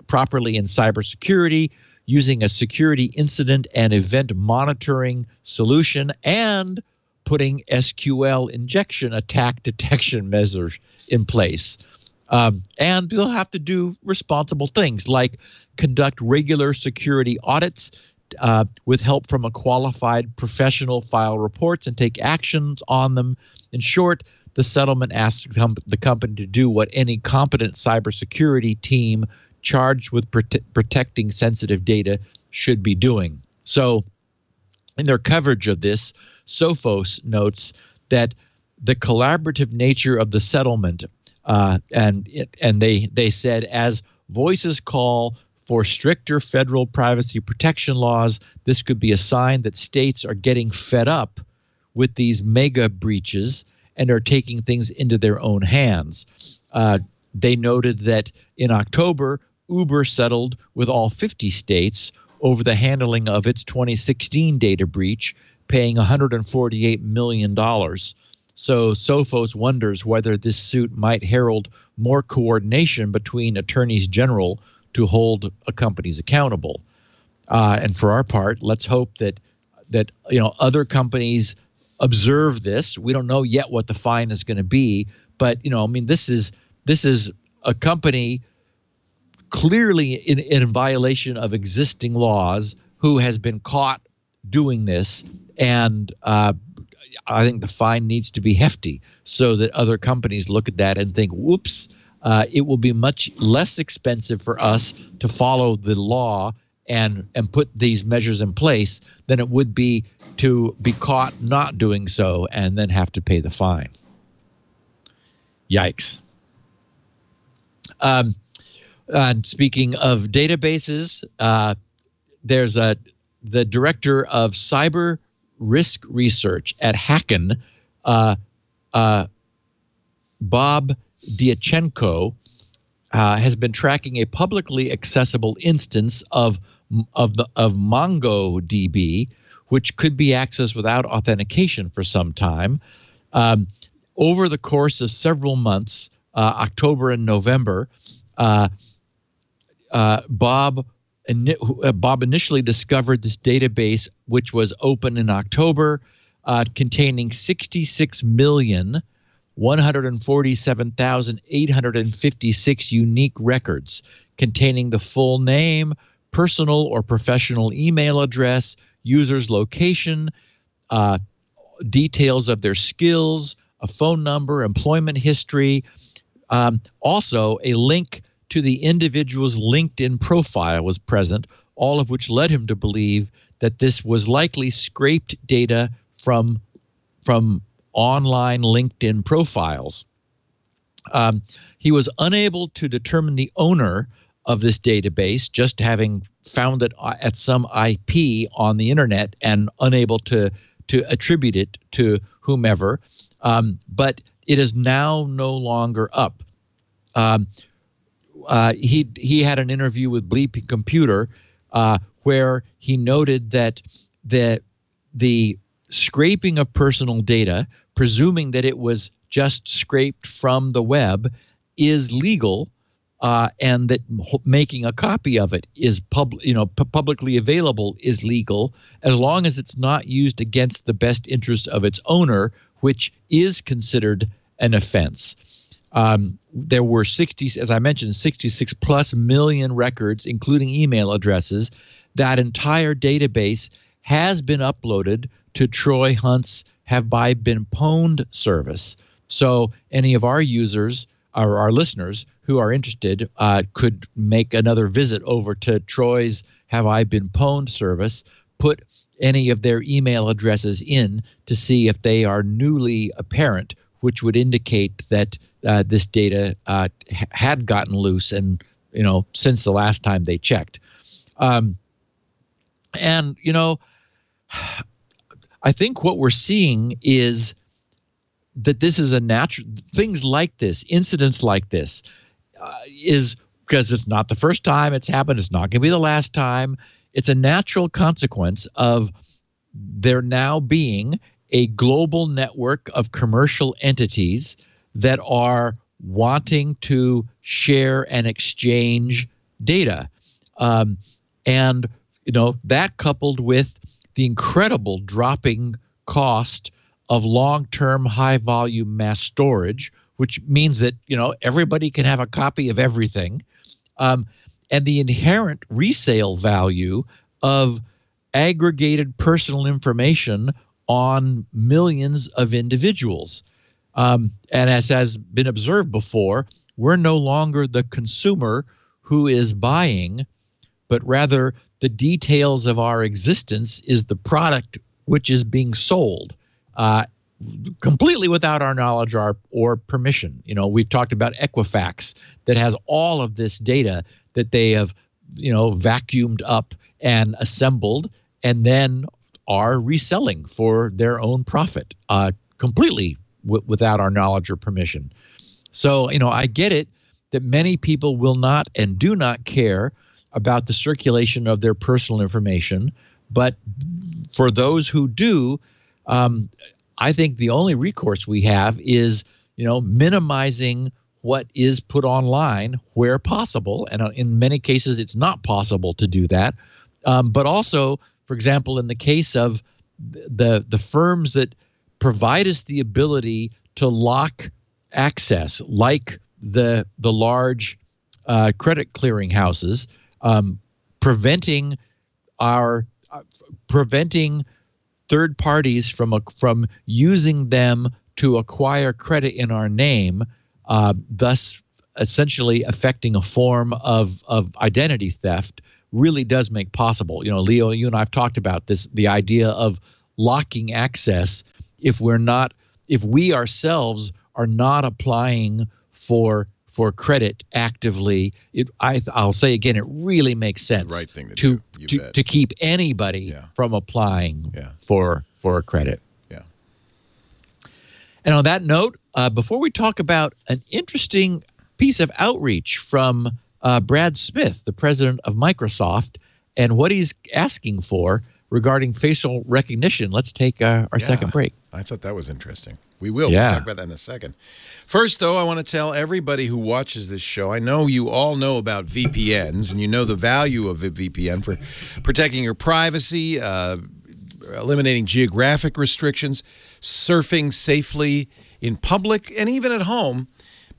properly in cybersecurity, using a security incident and event monitoring solution, and putting SQL injection attack detection measures in place. And they'll have to do responsible things like conduct regular security audits with help from a qualified professional, file reports, and take actions on them. In short, the settlement asks the company to do what any competent cybersecurity team charged with protecting sensitive data should be doing. So in their coverage of this, Sophos notes that the collaborative nature of the settlement, and they said, as voices call for stricter federal privacy protection laws, this could be a sign that states are getting fed up with these mega breaches and are taking things into their own hands. They noted that in October, Uber settled with all 50 states over the handling of its 2016 data breach, paying $148 million. So Sophos wonders whether this suit might herald more coordination between attorneys general to hold companies accountable. And for our part, let's hope that other companies observe this. We don't know yet what the fine is going to be, but this is a company clearly in violation of existing laws who has been caught doing this, and I think the fine needs to be hefty so that other companies look at that and think, whoops, it will be much less expensive for us to follow the law and put these measures in place than it would be to be caught not doing so and then have to pay the fine. Yikes. And speaking of databases, there's the director of cyber risk research at Hasten, Bob Diachenko, has been tracking a publicly accessible instance of MongoDB, which could be accessed without authentication for some time. Over the course of several months, October and November, Bob initially discovered this database, which was open in October, containing 66,147,856 unique records, containing the full name, personal or professional email address, user's location, details of their skills, a phone number, employment history, also a link to the individual's LinkedIn profile was present, all of which led him to believe that this was likely scraped data from online LinkedIn profiles. He was unable to determine the owner of this database, just having found it at some IP on the internet and unable to attribute it to whomever. But it is now no longer up. He had an interview with Bleeping Computer where he noted that the scraping of personal data, presuming that it was just scraped from the web, is legal, and that making a copy of it is publicly available is legal, as long as it's not used against the best interests of its owner, which is considered an offense. There were 66 plus million records, including email addresses. That entire database has been uploaded to Troy Hunt's Have I Been Pwned service. So any of our users or our listeners who are interested could make another visit over to Troy's Have I Been Pwned service, put any of their email addresses in to see if they are newly apparent, which would indicate that this data had gotten loose and, since the last time they checked. I think what we're seeing is that this is a natural, things like this, incidents like this, is because it's not the first time it's happened. It's not going to be the last time. It's a natural consequence of there now being a global network of commercial entities that are wanting to share and exchange data. And that coupled with the incredible dropping cost of long-term high-volume mass storage, which means that everybody can have a copy of everything, and the inherent resale value of aggregated personal information on millions of individuals. And as has been observed before, we're no longer the consumer who is buying, but rather the details of our existence is the product which is being sold, completely without our knowledge or permission. We've talked about Equifax that has all of this data that they have, vacuumed up and assembled and then are reselling for their own profit, completely without our knowledge or permission. So, I get it that many people will not and do not care about the circulation of their personal information. But for those who do, I think the only recourse we have is, minimizing what is put online where possible. And in many cases, it's not possible to do that. But also, for example, in the case of the firms that provide us the ability to lock access, like the large credit clearing houses, preventing third parties from using them to acquire credit in our name, thus essentially affecting a form of identity theft, really does make possible. Leo, you and I have talked about this, the idea of locking access if we ourselves are not applying for credit actively. I'll say again, it really makes sense it's the right thing to do. To keep anybody from applying for credit. Yeah. And on that note, before we talk about an interesting piece of outreach from Brad Smith, the president of Microsoft, and what he's asking for regarding facial recognition, let's take our second break. I thought that was interesting. We will. We'll talk about that in a second. First, though, I want to tell everybody who watches this show, I know you all know about VPNs, and you know the value of a VPN for protecting your privacy, eliminating geographic restrictions, surfing safely in public, and even at home.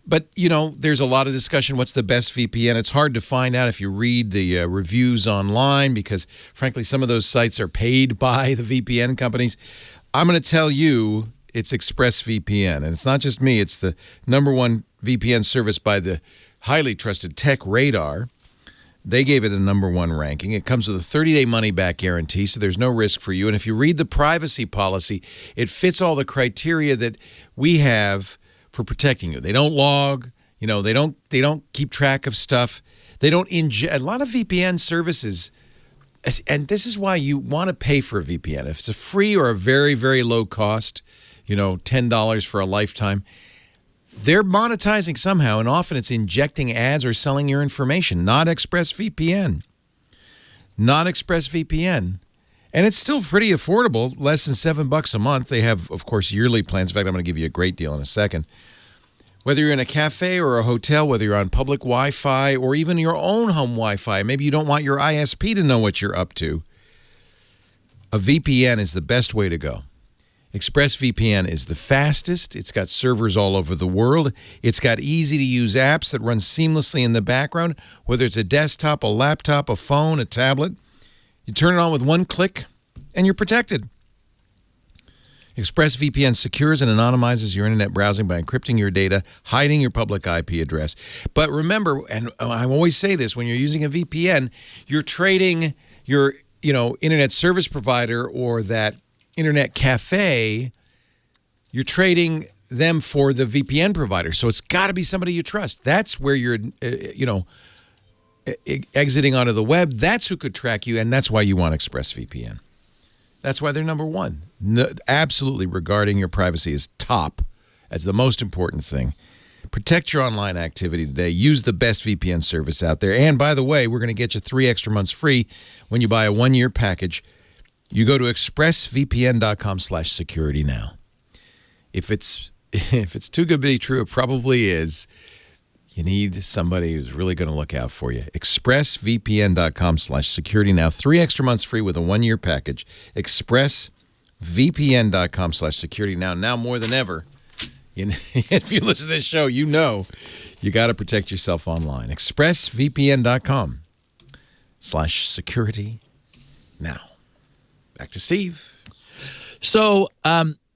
But, there's a lot of discussion. What's the best VPN? It's hard to find out if you read the reviews online because, frankly, some of those sites are paid by the VPN companies. I'm going to tell you it's ExpressVPN. And it's not just me. It's the #1 VPN service by the highly trusted Tech Radar. They gave it a #1 ranking. It comes with a 30-day money-back guarantee, so there's no risk for you. And if you read the privacy policy, it fits all the criteria that we have for protecting you. They don't log, they don't keep track of stuff. They don't a lot of VPN services, and this is why you want to pay for a VPN. If it's a free or a very, very low cost, $10 for a lifetime, they're monetizing somehow, and often it's injecting ads or selling your information. Not ExpressVPN. Not ExpressVPN. And it's still pretty affordable, less than $7 a month. They have, of course, yearly plans. In fact, I'm going to give you a great deal in a second. Whether you're in a cafe or a hotel, whether you're on public Wi-Fi or even your own home Wi-Fi, maybe you don't want your ISP to know what you're up to, a VPN is the best way to go. ExpressVPN is the fastest. It's got servers all over the world. It's got easy-to-use apps that run seamlessly in the background, whether it's a desktop, a laptop, a phone, a tablet. You turn it on with one click, and you're protected. ExpressVPN secures and anonymizes your internet browsing by encrypting your data, hiding your public IP address. But remember, and I always say this, when you're using a VPN, you're trading your internet service provider or that internet cafe, you're trading them for the VPN provider. So it's got to be somebody you trust. That's where you're, exiting onto the web. That's who could track you, and that's why you want ExpressVPN. That's why they're #1. No, absolutely, regarding your privacy is top as the most important thing. Protect your online activity today. Use the best VPN service out there. And by the way, we're going to get you 3 extra months free when you buy a 1-year package. You go to expressvpn.com/security now. If it's too good to be true, it probably is. You need somebody who's really going to look out for you. expressvpn.com/security now. 3 extra months free with a 1-year package. expressvpn.com/security now. Now more than ever. If you listen to this show, you got to protect yourself online. expressvpn.com/security now. Back to Steve. So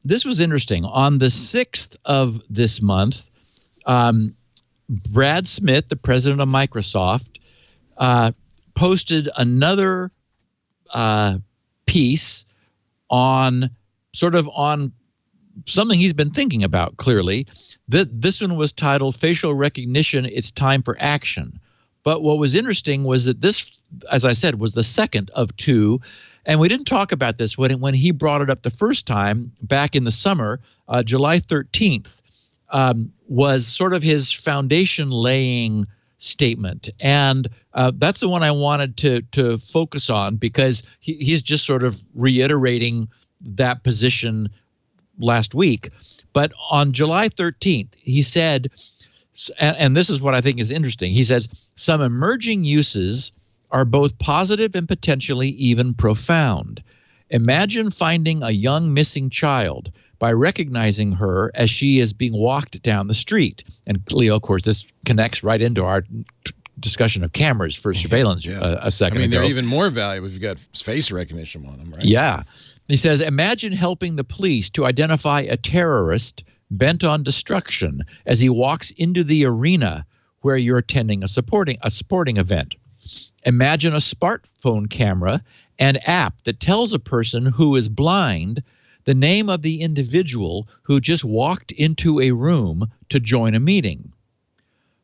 this was interesting. On the 6th of this month, Brad Smith, the president of Microsoft, posted another piece on something he's been thinking about, clearly. This one was titled Facial Recognition, It's Time for Action. But what was interesting was that this, as I said, was the second of 2. And we didn't talk about this when he brought it up the first time back in the summer. July 13th was sort of his foundation-laying statement. And that's the one I wanted to focus on because he's just sort of reiterating that position last week. But on July 13th, he said, and this is what I think is interesting, he says, some emerging uses are both positive and potentially even profound. Imagine finding a young missing child by recognizing her as she is being walked down the street. And Leo, of course, this connects right into our discussion of cameras for surveillance a second ago. They're even more valuable if you've got face recognition on them, right? Yeah. He says, imagine helping the police to identify a terrorist bent on destruction as he walks into the arena where you're attending a sporting event. Imagine a smartphone camera and app that tells a person who is blind the name of the individual who just walked into a room to join a meeting.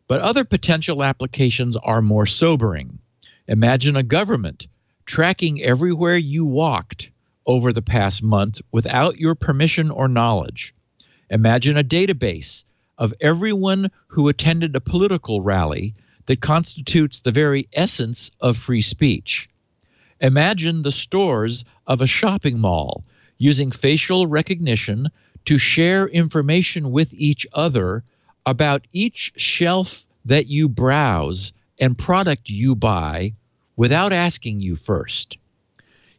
But other potential applications are more sobering. Imagine a government tracking everywhere you walked over the past month without your permission or knowledge. Imagine a database of everyone who attended a political rally that constitutes the very essence of free speech. Imagine the stores of a shopping mall using facial recognition to share information with each other about each shelf that you browse and product you buy without asking you first.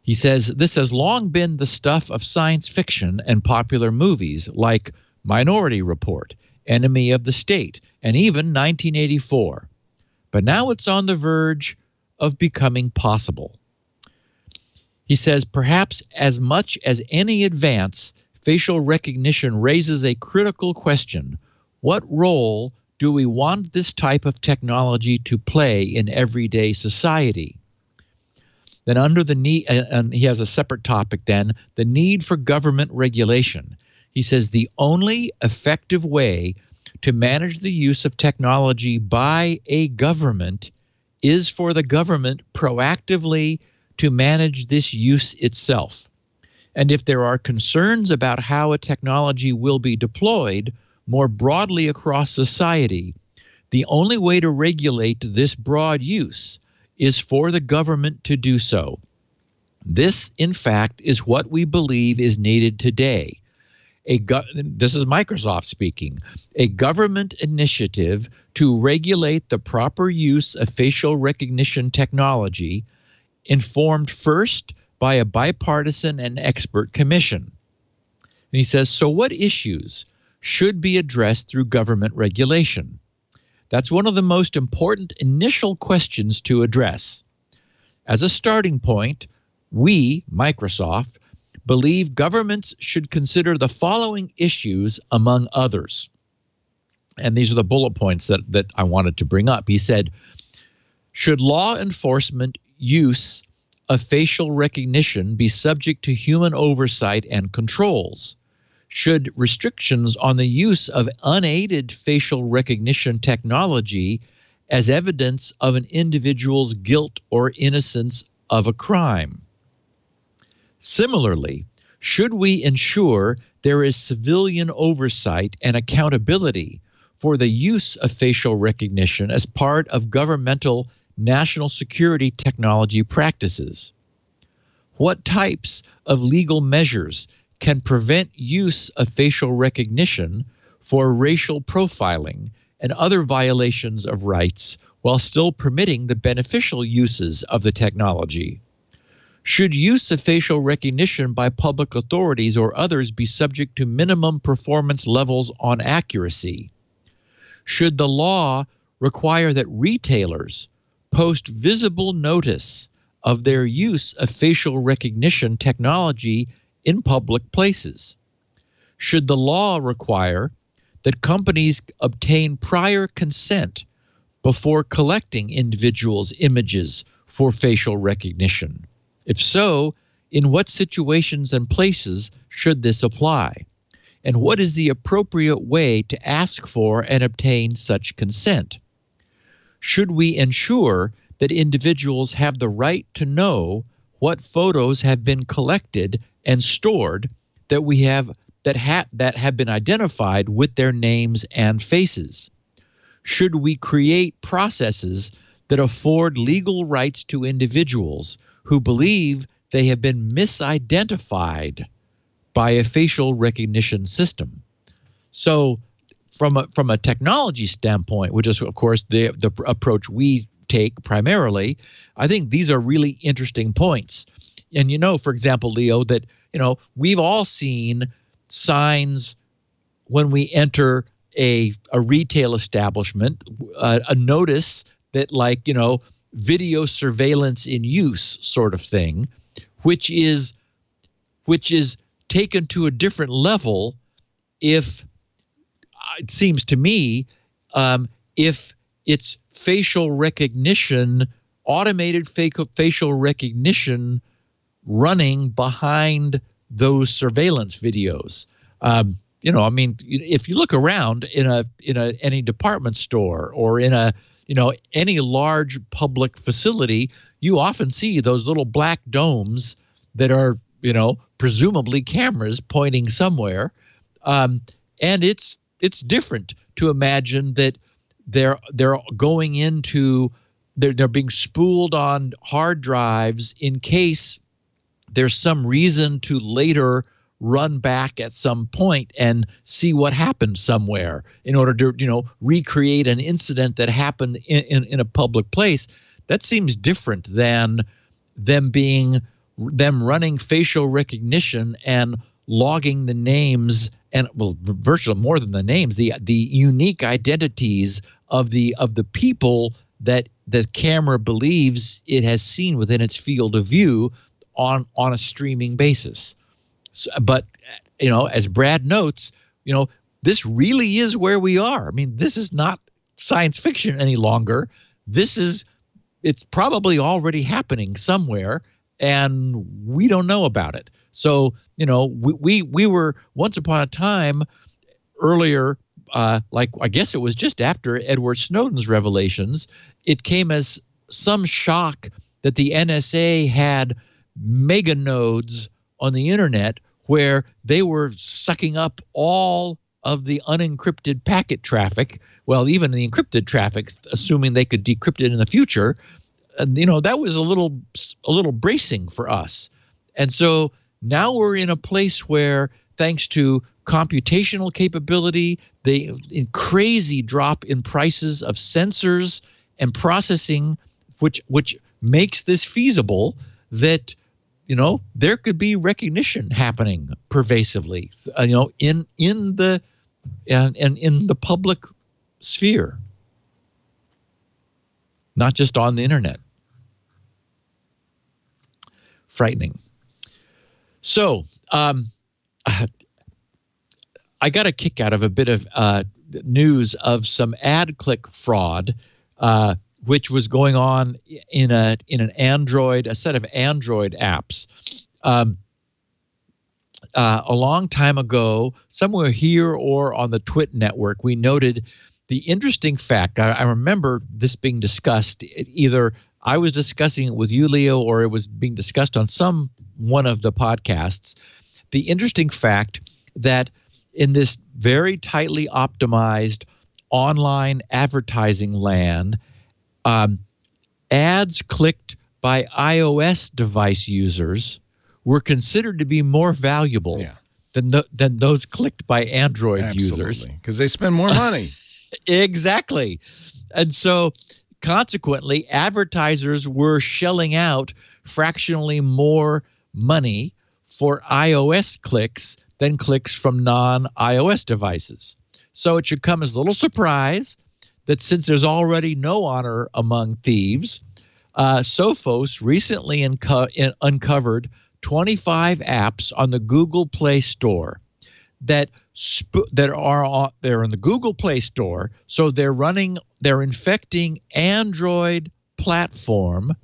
He says this has long been the stuff of science fiction and popular movies like Minority Report, Enemy of the State, and even 1984. But now it's on the verge of becoming possible. He says perhaps as much as any advance, facial recognition raises a critical question. What role do we want this type of technology to play in everyday society? Then under the need, and he has a separate topic then, the need for government regulation. He says the only effective way to manage the use of technology by a government is for the government proactively to manage this use itself. And if there are concerns about how a technology will be deployed more broadly across society, the only way to regulate this broad use is for the government to do so. This, in fact, is what we believe is needed today. This is Microsoft speaking, a government initiative to regulate the proper use of facial recognition technology, informed first by a bipartisan and expert commission. And he says, so what issues should be addressed through government regulation? That's one of the most important initial questions to address. As a starting point, we, Microsoft, believe governments should consider the following issues among others. And these are the bullet points that I wanted to bring up. He said, should law enforcement use of facial recognition be subject to human oversight and controls? Should restrictions on the use of unaided facial recognition technology as evidence of an individual's guilt or innocence of a crime? Similarly, should we ensure there is civilian oversight and accountability for the use of facial recognition as part of governmental national security technology practices? What types of legal measures can prevent use of facial recognition for racial profiling and other violations of rights while still permitting the beneficial uses of the technology? Should use of facial recognition by public authorities or others be subject to minimum performance levels on accuracy? Should the law require that retailers post visible notice of their use of facial recognition technology in public places? Should the law require that companies obtain prior consent before collecting individuals' images for facial recognition? If so, in what situations and places should this apply? And what is the appropriate way to ask for and obtain such consent? Should we ensure that individuals have the right to know what photos have been collected and stored that have been identified with their names and faces? Should we create processes that afford legal rights to individuals who believe they have been misidentified by a facial recognition system? So from a technology standpoint, which is, of course, the approach we take primarily, I think these are really interesting points. And, for example, Leo, that, we've all seen signs when we enter a retail establishment, a notice that, like, video surveillance in use sort of thing, which which is taken to a different level if, it seems to me, if it's facial recognition, automated facial recognition running behind those surveillance videos. If you look around in any department store or in any large public facility, you often see those little black domes that are, presumably cameras pointing somewhere. And it's different to imagine that they're going into, they're being spooled on hard drives in case there's some reason to later run back at some point and see what happened somewhere in order to, recreate an incident that happened in a public place. That seems different than them running facial recognition and logging the names and, well, virtually more than the names, the unique identities of the people that the camera believes it has seen within its field of view on a streaming basis. So, but as Brad notes, this really is where we are. I mean, this is not science fiction any longer. It's probably already happening somewhere, and we don't know about it. So, we were once upon a time earlier, like I guess it was just after Edward Snowden's revelations, it came as some shock that the NSA had mega nodes on the internet where they were sucking up all of the unencrypted packet traffic. Well, even the encrypted traffic, assuming they could decrypt it in the future. And, that was a little bracing for us. And so now we're in a place where, thanks to computational capability, the crazy drop in prices of sensors and processing, which makes this feasible, that there could be recognition happening pervasively, in the public sphere, not just on the internet. Frightening. So, I got a kick out of a bit of news of some ad click fraud, which was going on in a set of Android apps. A long time ago, somewhere here or on the Twit network, we noted the interesting fact. I remember this being discussed. Either I was discussing it with you, Leo, or it was being discussed on one of the podcasts. The interesting fact that in this very tightly optimized online advertising land, ads clicked by iOS device users were considered to be more valuable than those clicked by Android users. Because they spend more money. Exactly. And so consequently, advertisers were shelling out fractionally more money for iOS clicks than clicks from non-iOS devices. So it should come as a little surprise that since there's already no honor among thieves, Sophos recently uncovered 25 apps on the Google Play Store they're in the Google Play Store, so they're infecting Android platform,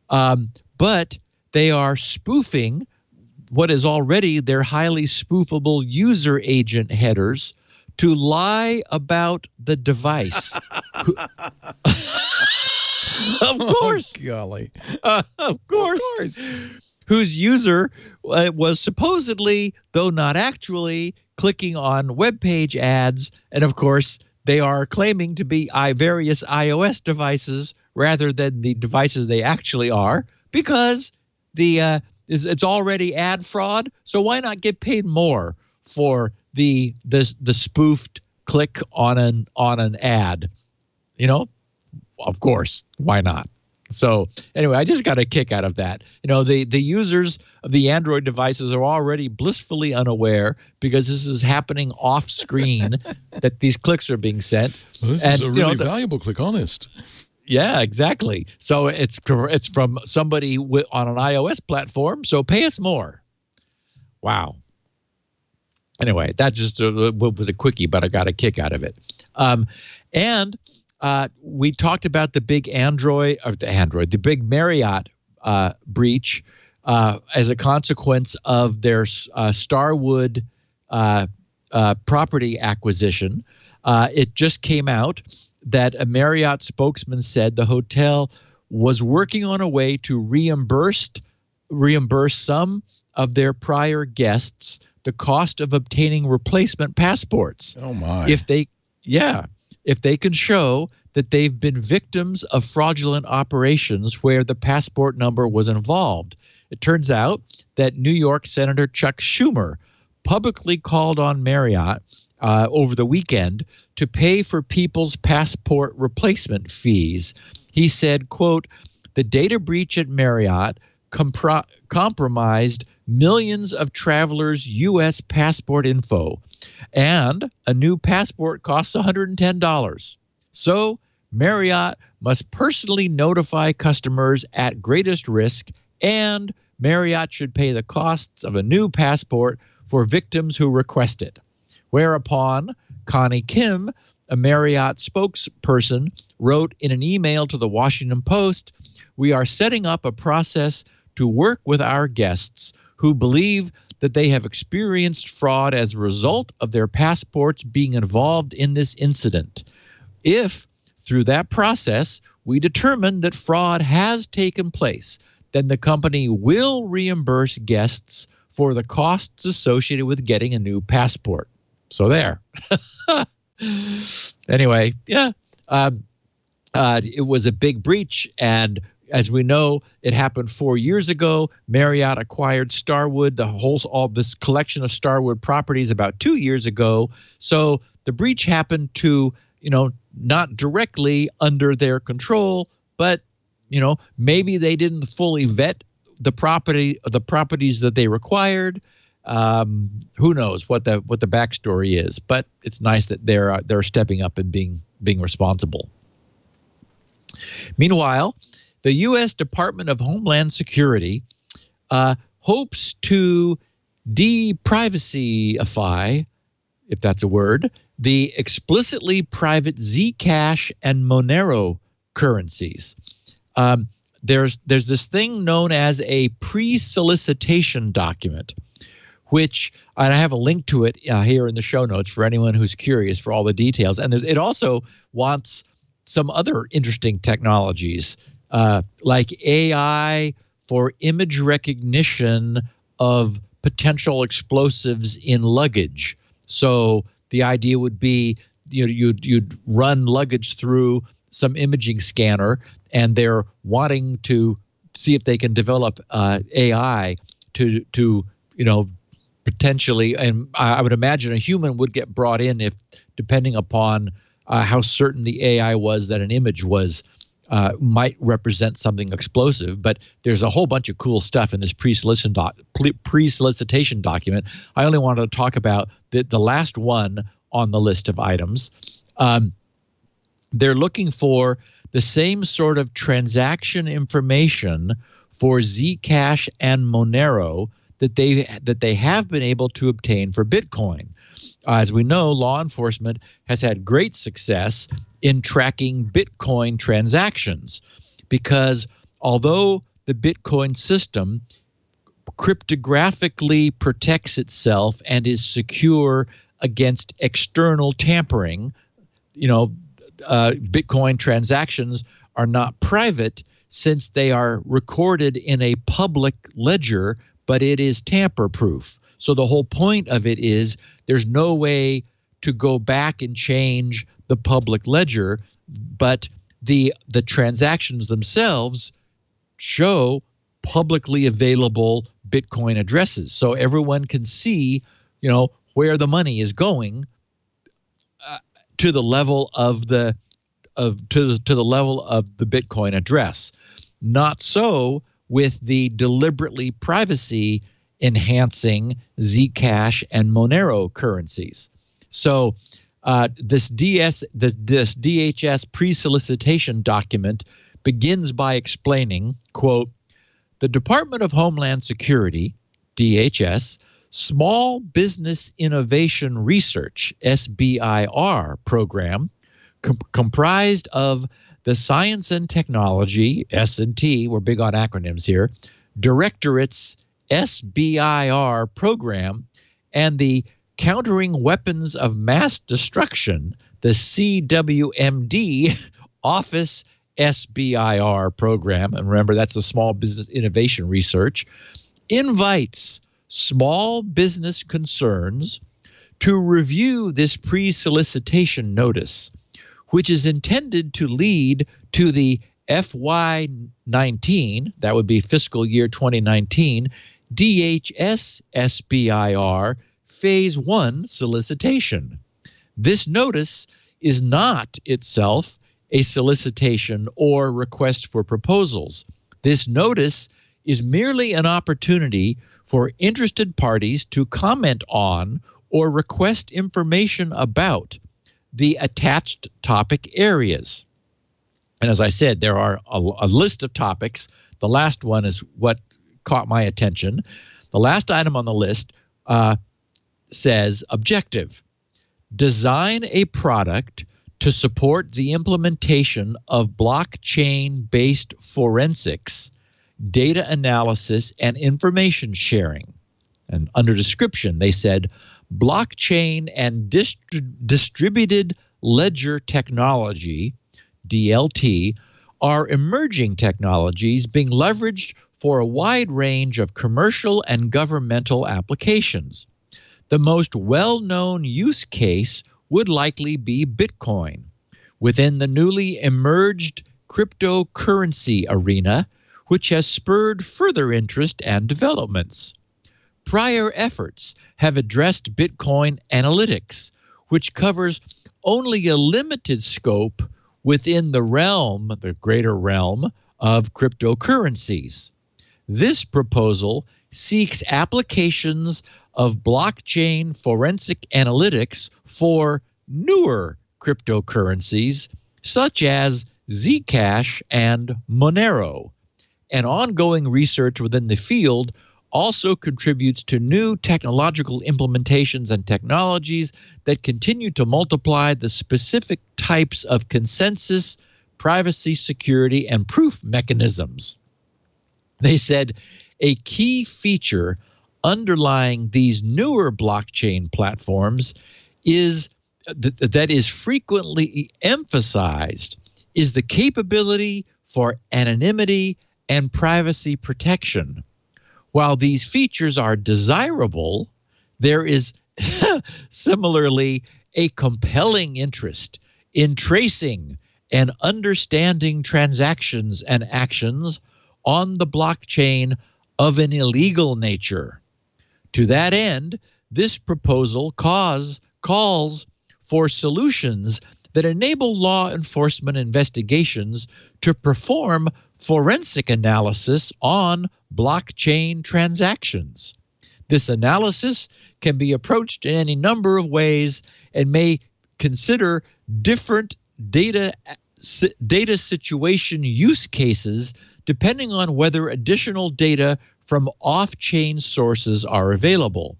but they are spoofing what is already their highly spoofable user agent headers to lie about the device. Of course. Oh, golly. Of course. Whose user was supposedly, though not actually, clicking on web page ads. And of course, they are claiming to be various iOS devices rather than the devices they actually are, because it's already ad fraud. So why not get paid more for the spoofed click on an ad? Of course, why not? So anyway, I just got a kick out of that. The users of the Android devices are already blissfully unaware, because this is happening off screen that these clicks are being sent. Well, this is a really valuable click, honest. Yeah, exactly. So it's from somebody on an iOS platform. So pay us more. Wow. Anyway, that just was a quickie, but I got a kick out of it. And we talked about the big the big Marriott breach as a consequence of their Starwood property acquisition. It just came out that a Marriott spokesman said the hotel was working on a way to reimburse some of their prior guests the cost of obtaining replacement passports. Oh my! If they can show that they've been victims of fraudulent operations where the passport number was involved. It turns out that New York Senator Chuck Schumer publicly called on Marriott over the weekend to pay for people's passport replacement fees. He said, quote, "The data breach at Marriott compromised millions of travelers' U.S. passport info, and a new passport costs $110. So Marriott must personally notify customers at greatest risk, and Marriott should pay the costs of a new passport for victims who request it." Whereupon Connie Kim, a Marriott spokesperson, wrote in an email to the Washington Post, "We are setting up a process to work with our guests who believe that they have experienced fraud as a result of their passports being involved in this incident. If, through that process, we determine that fraud has taken place, then the company will reimburse guests for the costs associated with getting a new passport." So there. Anyway, it was a big breach, and as we know, it happened 4 years ago. Marriott acquired Starwood, all this collection of Starwood properties, about 2 years ago. So the breach happened to, not directly under their control, but maybe they didn't fully vet the properties that they required. Who knows what the backstory is? But it's nice that they're stepping up and being responsible. Meanwhile, the U.S. Department of Homeland Security hopes to deprivacyify, if that's a word, the explicitly private Zcash and Monero currencies. There's this thing known as a pre-solicitation document, which, and I have a link to it here in the show notes for anyone who's curious for all the details. And it also wants some other interesting technologies, like AI for image recognition of potential explosives in luggage. So the idea would be you'd run luggage through some imaging scanner, and they're wanting to see if they can develop AI to potentially, and I would imagine a human would get brought in if, depending upon how certain the AI was that an image was, might represent something explosive. But there's a whole bunch of cool stuff in this pre-solicitation document. I only wanted to talk about the last one on the list of items. They're looking for the same sort of transaction information for Zcash and Monero that they have been able to obtain for Bitcoin. As we know, law enforcement has had great success in tracking Bitcoin transactions, because although the Bitcoin system cryptographically protects itself and is secure against external tampering, Bitcoin transactions are not private since they are recorded in a public ledger, but it is tamper-proof. So the whole point of it is there's no way to go back and change the public ledger, but the transactions themselves show publicly available Bitcoin addresses, so everyone can see, where the money is going to the level of the level of the Bitcoin address. Not so with the deliberately privacy enhancing Zcash and Monero currencies. So this DHS pre-solicitation document begins by explaining, quote, "The Department of Homeland Security, DHS, Small Business Innovation Research, SBIR program, comprised of the Science and Technology, S&T, we're big on acronyms here, Directorate's SBIR program, and the Countering Weapons of Mass Destruction, the CWMD Office SBIR program, and remember that's the Small Business Innovation Research, invites small business concerns to review this pre-solicitation notice, which is intended to lead to the FY19, that would be fiscal year 2019, DHS SBIR Phase 1 solicitation. This notice is not itself a solicitation or request for proposals. This notice is merely an opportunity for interested parties to comment on or request information about the attached topic areas. And as I said, there are a list of topics. The last one is what caught my attention. The last item on the list says objective: design a product to support the implementation of blockchain-based forensics, data analysis, and information sharing. And under description, they said blockchain and distributed ledger technology, DLT, are emerging technologies being leveraged for a wide range of commercial and governmental applications. The most well-known use case would likely be Bitcoin. Within the newly emerged cryptocurrency arena, which has spurred further interest and developments. Prior efforts have addressed Bitcoin analytics, which covers only a limited scope within the realm, the greater realm, of cryptocurrencies. This proposal seeks applications of blockchain forensic analytics for newer cryptocurrencies, such as Zcash and Monero. And ongoing research within the field also contributes to new technological implementations and technologies that continue to multiply the specific types of consensus, privacy, security, and proof mechanisms. They said a key feature underlying these newer blockchain platforms is that is frequently emphasized is the capability for anonymity and privacy protection. While these features are desirable, there is similarly a compelling interest in tracing and understanding transactions and actions on the blockchain of an illegal nature. To that end, this proposal calls for solutions that enable law enforcement investigations to perform forensic analysis on blockchain transactions. This analysis can be approached in any number of ways and may consider different data situation use cases depending on whether additional data from off-chain sources are available.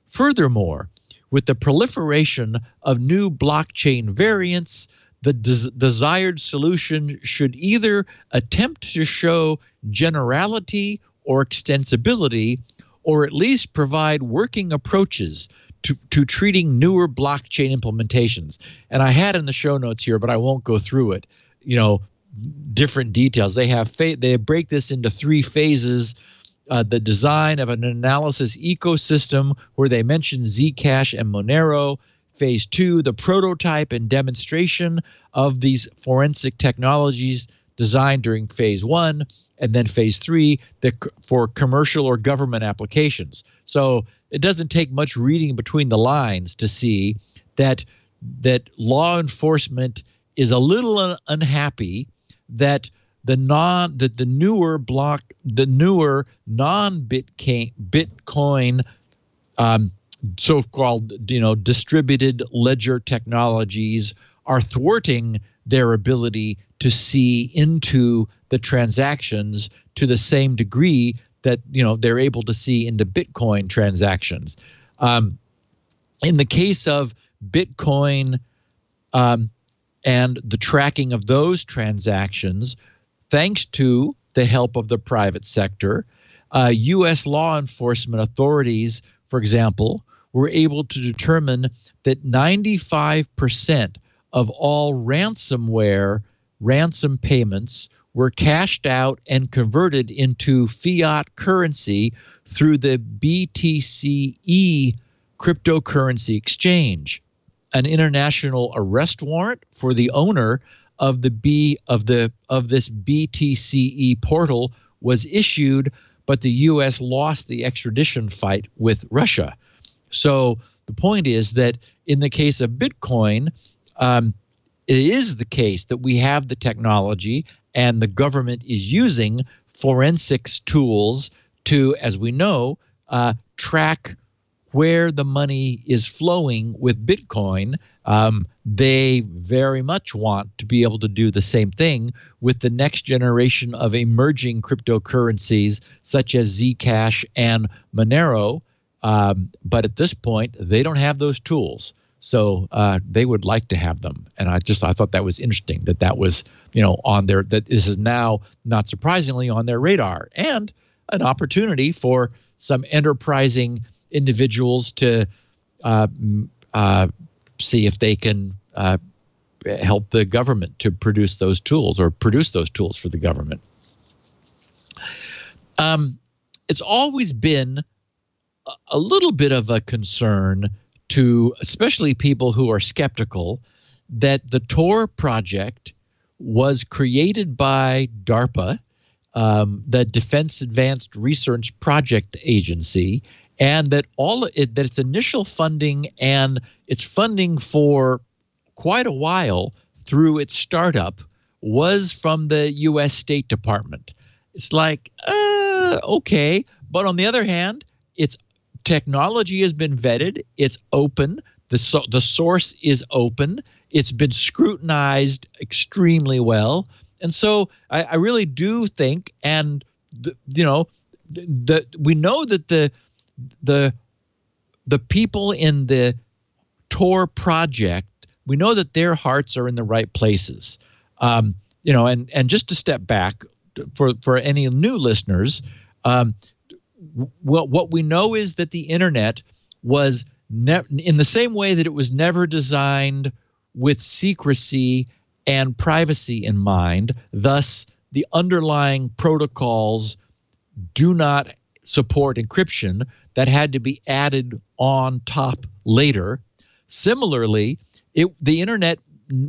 Furthermore, with the proliferation of new blockchain variants, the desired solution should either attempt to show generality or extensibility, or at least provide working approaches to treating newer blockchain implementations. And I had in the show notes here, but I won't go through it, different details. They break this into 3 phases. The design of an analysis ecosystem, where they mention Zcash and Monero. Phase 2, the prototype and demonstration of these forensic technologies designed during phase 1. And then phase 3, for commercial or government applications. So it doesn't take much reading between the lines to see that law enforcement is a little unhappy that the newer non-Bitcoin so-called distributed ledger technologies are thwarting their ability to see into the transactions to the same degree that they're able to see into Bitcoin transactions. In the case of Bitcoin and the tracking of those transactions, thanks to the help of the private sector, U.S. law enforcement authorities, for example, were able to determine that 95% of all ransomware ransom payments were cashed out and converted into fiat currency through the BTCE cryptocurrency exchange. An international arrest warrant for the owner of this BTCE portal was issued, but the U.S. lost the extradition fight with Russia. So the point is that in the case of Bitcoin, it is the case that we have the technology and the government is using forensics tools to, as we know, track where the money is flowing with Bitcoin. They very much want to be able to do the same thing with the next generation of emerging cryptocurrencies such as Zcash and Monero. But at this point, they don't have those tools. So they would like to have them. And I thought that was interesting that was, on their, that this is now, not surprisingly, on their radar, and an opportunity for some enterprising individuals to see if they can help the government to produce those tools or produce those tools for the government. It's always been a little bit of a concern to especially people who are skeptical that the Tor project was created by DARPA, the Defense Advanced Research Project Agency, and that that its initial funding and its funding for quite a while through its startup was from the U.S. State Department. It's like, okay, but on the other hand, its technology has been vetted. It's open. The source is open. It's been scrutinized extremely well. And so I really do think, and we know that the people in the Tor project, we know that their hearts are in the right places. And just to step back for any new listeners, what we know is that the internet was in the same way that it was never designed with secrecy and privacy in mind. Thus, the underlying protocols do not support encryption. That had to be added on top later. Similarly, the internet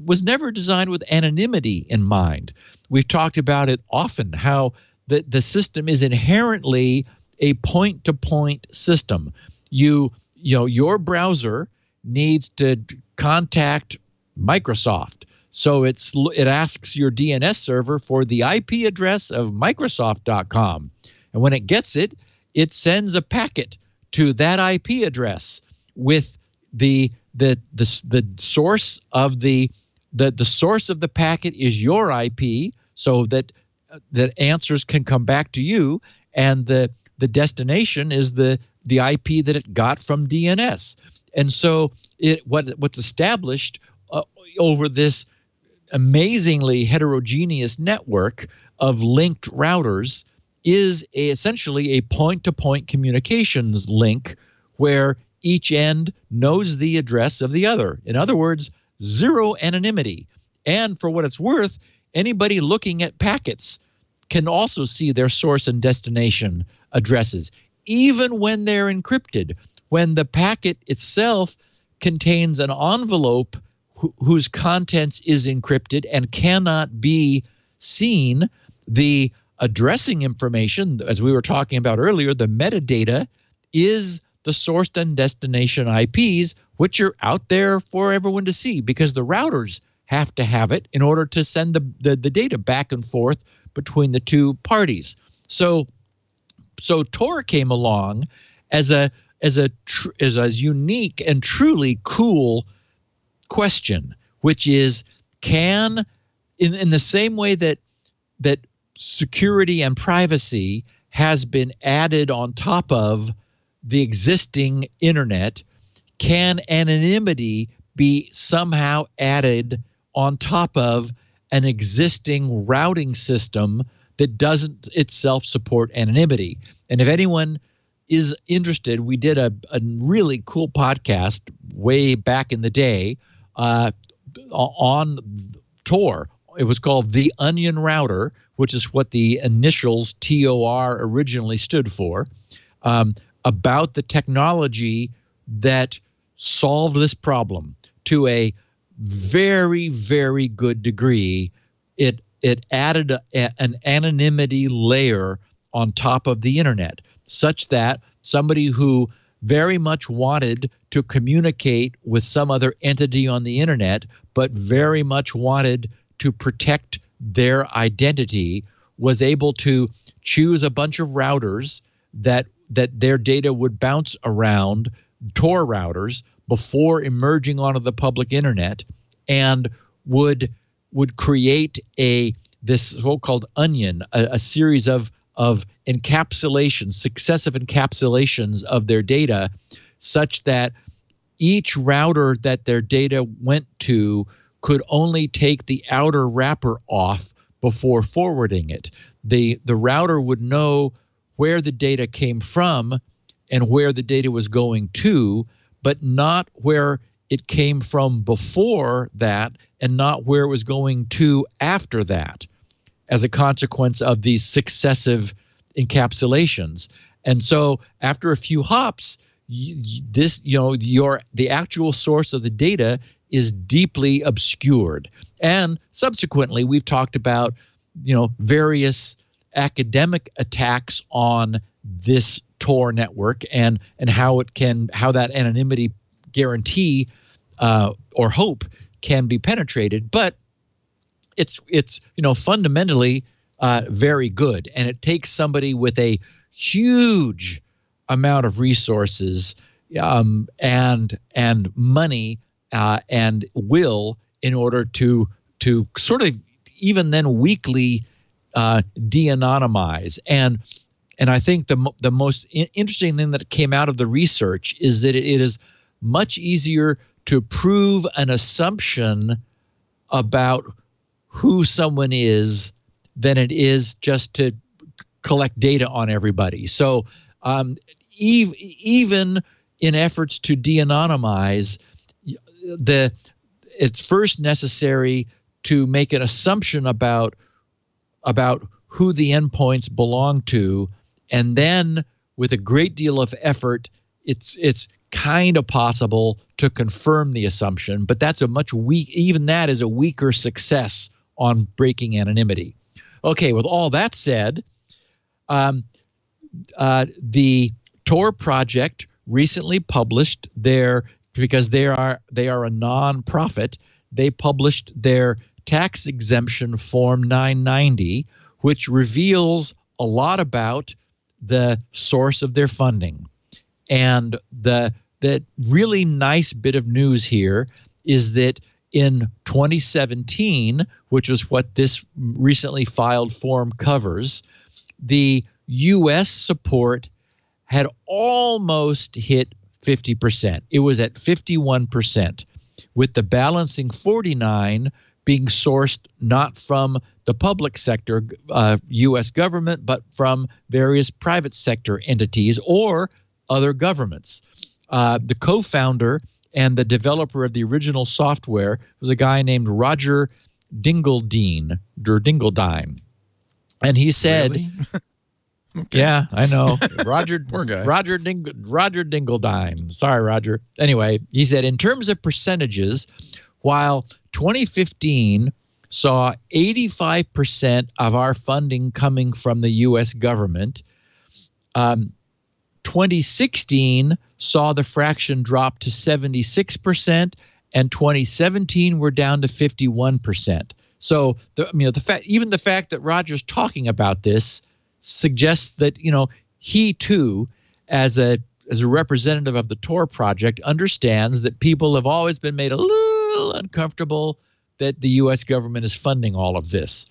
was never designed with anonymity in mind. We've talked about it often, how the system is inherently a point-to-point system. Your browser needs to contact Microsoft, so it asks your DNS server for the IP address of Microsoft.com, and when it gets it, it sends a packet to that IP address with the source of the source of the packet is your IP, so that answers can come back to you, and the destination is the IP that it got from DNS. And so what's established over this amazingly heterogeneous network of linked routers is essentially a point-to-point communications link where each end knows the address of the other. In other words, zero anonymity. And for what it's worth, anybody looking at packets can also see their source and destination addresses, even when they're encrypted. When the packet itself contains an envelope whose contents is encrypted and cannot be seen, the addressing information, as we were talking about earlier, the metadata, is the source and destination IPs, which are out there for everyone to see because the routers have to have it in order to send the data back and forth between the two parties. So Tor came along as a unique and truly cool question, which is, can, in the same way that security and privacy has been added on top of the existing internet? Can anonymity be somehow added on top of an existing routing system that doesn't itself support anonymity? And if anyone is interested, we did a really cool podcast way back in the day on Tor. It was called The Onion Router, which is what the initials TOR originally stood for, about the technology that solved this problem to a very, very good degree. It added an anonymity layer on top of the internet, such that somebody who very much wanted to communicate with some other entity on the internet, but very much wanted to protect their identity, was able to choose a bunch of routers that their data would bounce around, Tor routers, before emerging onto the public internet, and would create this so-called onion, a series of encapsulations, successive encapsulations of their data, such that each router that their data went to could only take the outer wrapper off before forwarding it. The router would know where the data came from and where the data was going to, but not where it came from before that and not where it was going to after that, as a consequence of these successive encapsulations. And so after a few hops, the actual source of the data is deeply obscured. And subsequently, we've talked about various academic attacks on this Tor network and how that anonymity guarantee or hope can be penetrated. But it's fundamentally very good, and it takes somebody with a huge amount of resources and money and will in order to sort of even then weakly de-anonymize. And I think the most interesting thing that came out of the research is that it is much easier to prove an assumption about who someone is than it is just to collect data on everybody. So even in efforts to de-anonymize, it's first necessary to make an assumption about who the endpoints belong to, and then with a great deal of effort, it's kind of possible to confirm the assumption, but that's even that is a weaker success on breaking anonymity. Okay, with all that said, the Tor project recently published because they are a nonprofit, they published their tax exemption form 990, which reveals a lot about the source of their funding. And the really nice bit of news here is that in 2017, which is what this recently filed form covers, the U.S. support had almost hit 50%. It was at 51%, with the balancing 49 being sourced not from the public sector, U.S. government, but from various private sector entities or other governments. The co-founder and the developer of the original software was a guy named Roger Dingledine. And he said, Really? Okay. Yeah, I know. Roger guy. Roger Dingledine. Sorry, Roger. Anyway, he said, in terms of percentages, while 2015 saw 85% of our funding coming from the U.S. government, 2016 saw the fraction drop to 76%, and 2017 we're down to 51%. So the fact that Roger's talking about this suggests that he too, as a representative of the Tor project, understands that people have always been made a little uncomfortable that the U.S. government is funding all of this.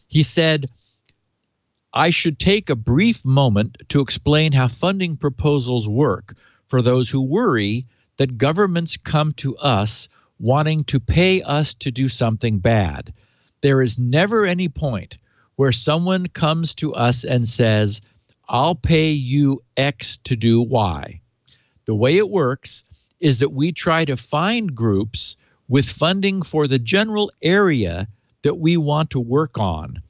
He said I should take a brief moment to explain how funding proposals work for those who worry that governments come to us wanting to pay us to do something bad. There is never any point where someone comes to us and says, I'll pay you X to do Y. The way it works is that we try to find groups with funding for the general area that we want to work on.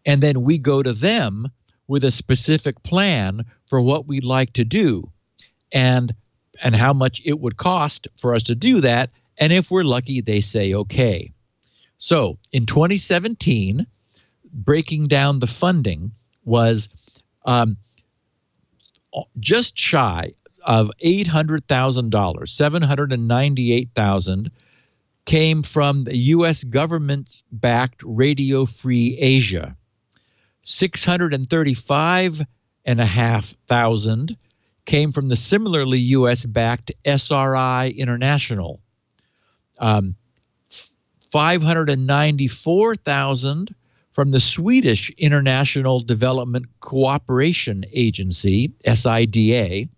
And then we go to them with a specific plan for what we'd like to do and how much it would cost for us to do that. And if we're lucky, they say, okay. So in 2017, breaking down the funding was just shy of $800,000, $798,000 came from the U.S. government-backed Radio Free Asia. $635,500 came from the similarly U.S.-backed SRI International. $594,000 from the Swedish International Development Cooperation Agency, SIDA.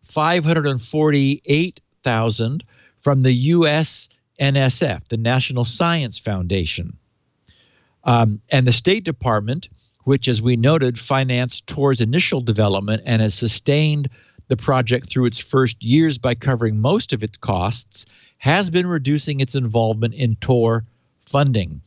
$548,000 from the U.S. NSF, the National Science Foundation. And the State Department, which, as we noted, financed Tor's initial development and has sustained the project through its first years by covering most of its costs, has been reducing its involvement in Tor funding.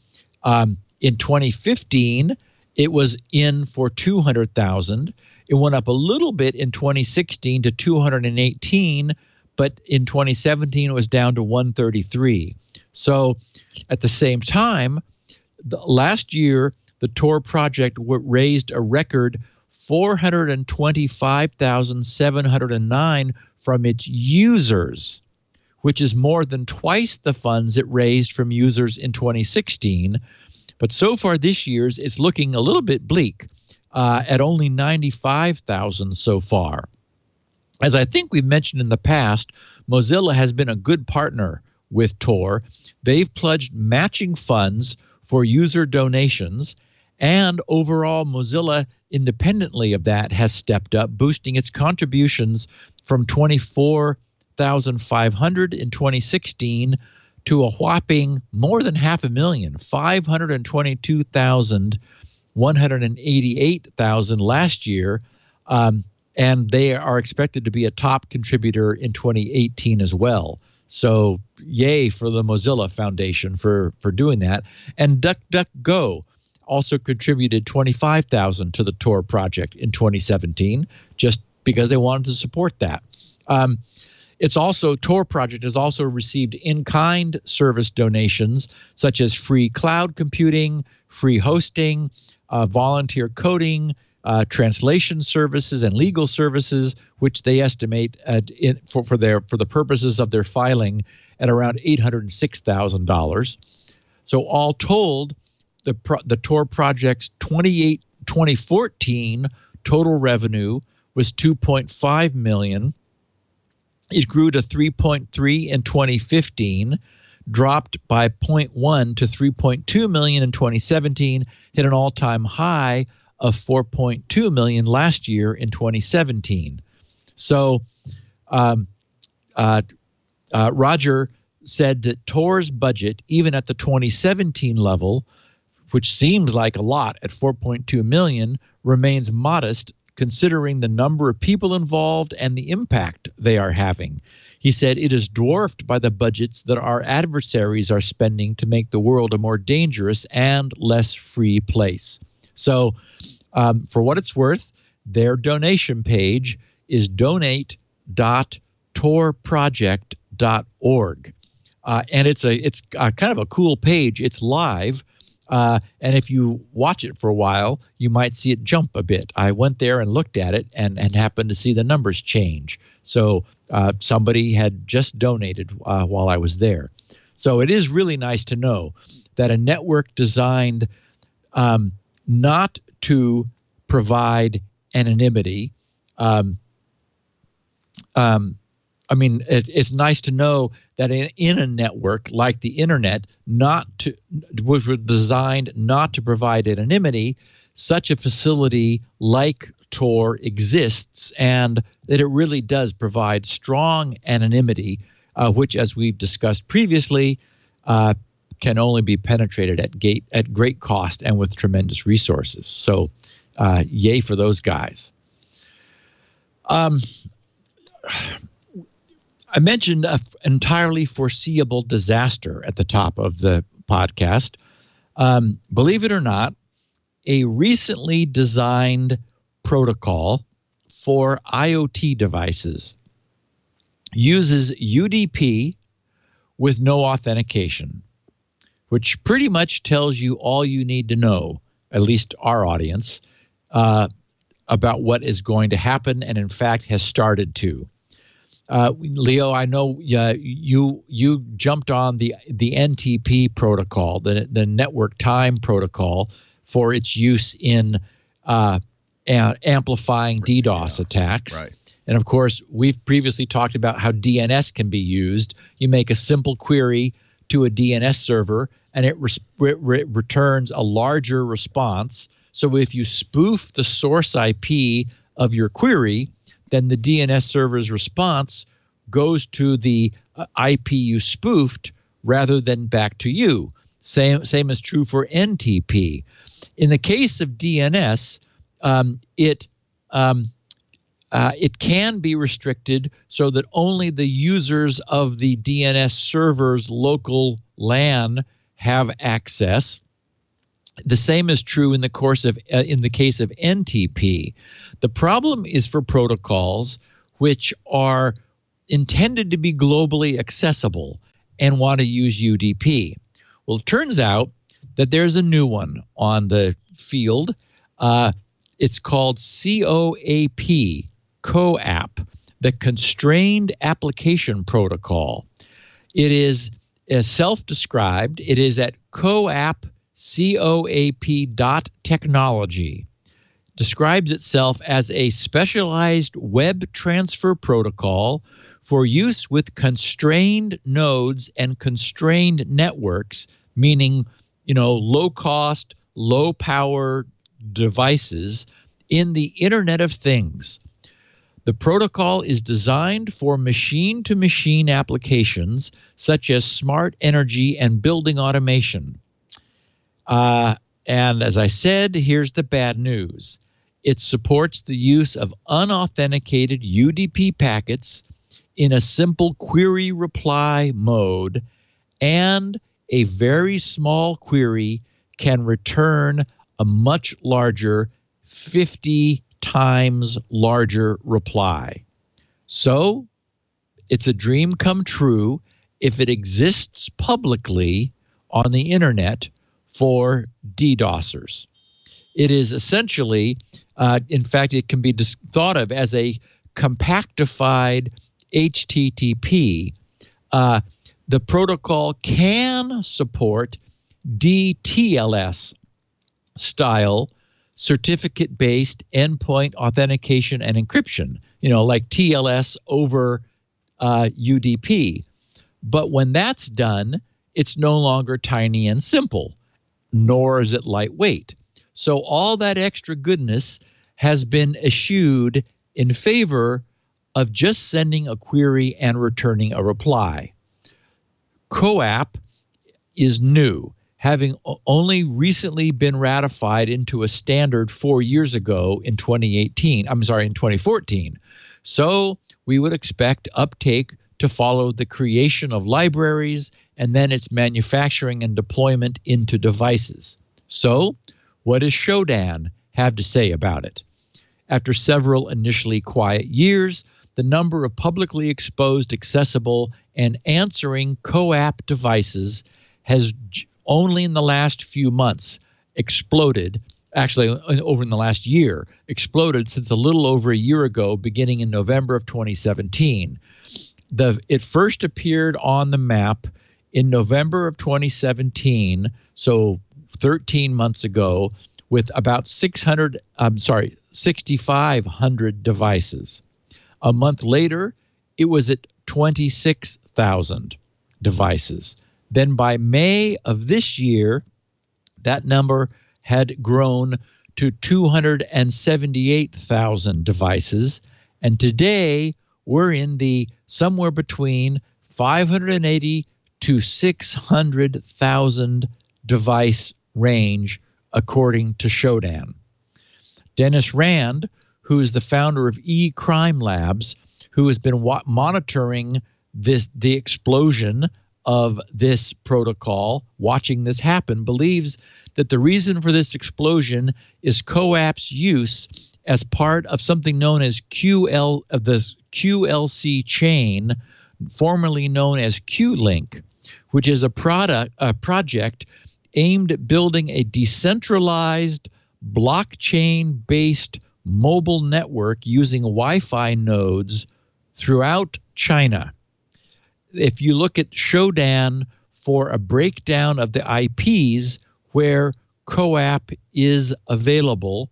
In 2015, it was in for $200,000. It went up a little bit in 2016 to $218,000, but in 2017 it was down to $133,000. So at the same time, last year the Tor project raised a record $425,709 from its users, which is more than twice the funds it raised from users in 2016. But so far this year's, it's looking a little bit bleak at only $95,000 so far. As I think we've mentioned in the past, Mozilla has been a good partner with Tor. They've pledged matching funds for user donations, and overall Mozilla, independently of that, has stepped up, boosting its contributions from $24,500 in 2016 to a whopping more than $500,000, $522,188 last year, and they are expected to be a top contributor in 2018 as well. So yay for the Mozilla Foundation for doing that. And DuckDuckGo also contributed $25,000 to the Tor project in 2017, just because they wanted to support that. Tor project has also received in-kind service donations such as free cloud computing, free hosting, volunteer coding, translation services, and legal services, which they estimate for the purposes of their filing at around $806,000. So all told, the Tor project's 2014 total revenue was $2.5 million. It grew to 3.3 in 2015, dropped by 0.1 to 3.2 million in 2017, hit an all-time high of 4.2 million last year in 2017. So Roger said that Tor's budget, even at the 2017 level, which seems like a lot at 4.2 million, remains modest considering the number of people involved and the impact they are having. He said it is dwarfed by the budgets that our adversaries are spending to make the world a more dangerous and less free place. So for what it's worth, their donation page is donate.torproject.org. And it's kind of a cool page. It's live. And if you watch it for a while, you might see it jump a bit. I went there and looked at it and happened to see the numbers change. So somebody had just donated while I was there. So it is really nice to know that a network designed not to provide anonymity. It's nice to know that in a network like the internet, was designed not to provide anonymity, such a facility like Tor exists, and that it really does provide strong anonymity, which, as we've discussed previously, can only be penetrated at great cost and with tremendous resources. So, yay for those guys. I mentioned an entirely foreseeable disaster at the top of the podcast. Believe it or not, a recently designed protocol for IoT devices uses UDP with no authentication, which pretty much tells you all you need to know, at least our audience, about what is going to happen and, in fact, has started to. Leo, I know you jumped on the NTP protocol, the network time protocol, for its use in amplifying DDoS attacks. Right. And of course, we've previously talked about how DNS can be used. You make a simple query to a DNS server, and it returns a larger response. So if you spoof the source IP of your query, then the DNS server's response goes to the IP you spoofed rather than back to you. Same is true for NTP. In the case of DNS, it can be restricted so that only the users of the DNS server's local LAN have access. The same is true in the case of NTP. The problem is for protocols which are intended to be globally accessible and want to use UDP. Well, it turns out that there's a new one on the field. It's called COAP, the Constrained Application Protocol. It is self-described. It is at coap.technology. Describes itself as a specialized web transfer protocol for use with constrained nodes and constrained networks, meaning, low cost, low power devices in the Internet of Things. The protocol is designed for machine-to-machine applications such as smart energy and building automation. And as I said, here's the bad news. It supports the use of unauthenticated UDP packets in a simple query reply mode, and a very small query can return a much larger 50 times larger reply. So it's a dream come true if it exists publicly on the internet for DDoSers. It is essentially, in fact, it can be thought of as a compactified HTTP. The protocol can support DTLS style certificate-based endpoint authentication and encryption, like TLS over UDP. But when that's done, it's no longer tiny and simple, nor is it lightweight. So all that extra goodness has been eschewed in favor of just sending a query and returning a reply. COAP is new, having only recently been ratified into a standard 4 years ago in 2014. So we would expect uptake to follow the creation of libraries and then its manufacturing and deployment into devices. So what does Shodan have to say about it? After several initially quiet years, the number of publicly exposed, accessible, and answering COAP devices has only in the last few months exploded, actually over in the last year, exploded since a little over a year ago, beginning in November of 2017. It first appeared on the map in November of 2017, so 13 months ago, with about 6,500 devices. A month later, it was at 26,000 devices. Then by May of this year, that number had grown to 278,000 devices. And today, we're in the somewhere between 580 to 600,000 device range, according to Shodan. Dennis Rand, who is the founder of eCrime Labs, who has been monitoring the explosion of this protocol, watching this happen, believes that the reason for this explosion is CoApp's use as part of something known as the QLC chain, formerly known as QLink, which is a project aimed at building a decentralized blockchain-based mobile network using Wi-Fi nodes throughout China. If you look at Shodan for a breakdown of the IPs where CoApp is available,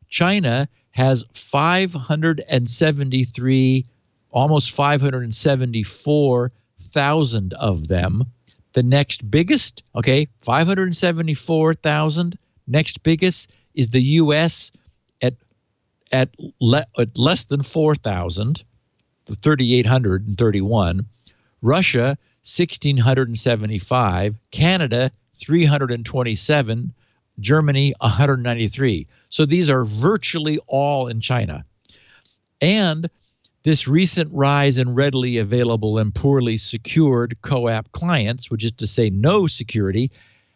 China has 573, almost 574,000 of them. The next biggest, 574,000. Next biggest is the U.S. at less than 4,000, the 3,831. Russia, 1,675. Canada, 327. Germany, 193. So these are virtually all in China. And this recent rise in readily available and poorly secured CoApp clients, which is to say no security,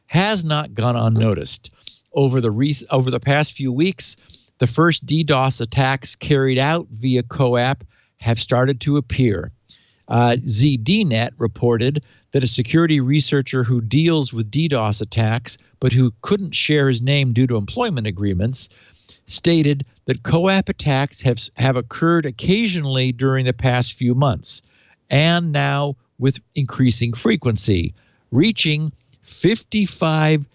has not gone unnoticed. Over the past few weeks, the first DDoS attacks carried out via CoApp have started to appear. ZDNet reported that a security researcher who deals with DDoS attacks, but who couldn't share his name due to employment agreements, stated that CoApp attacks have occurred occasionally during the past few months, and now with increasing frequency, reaching 55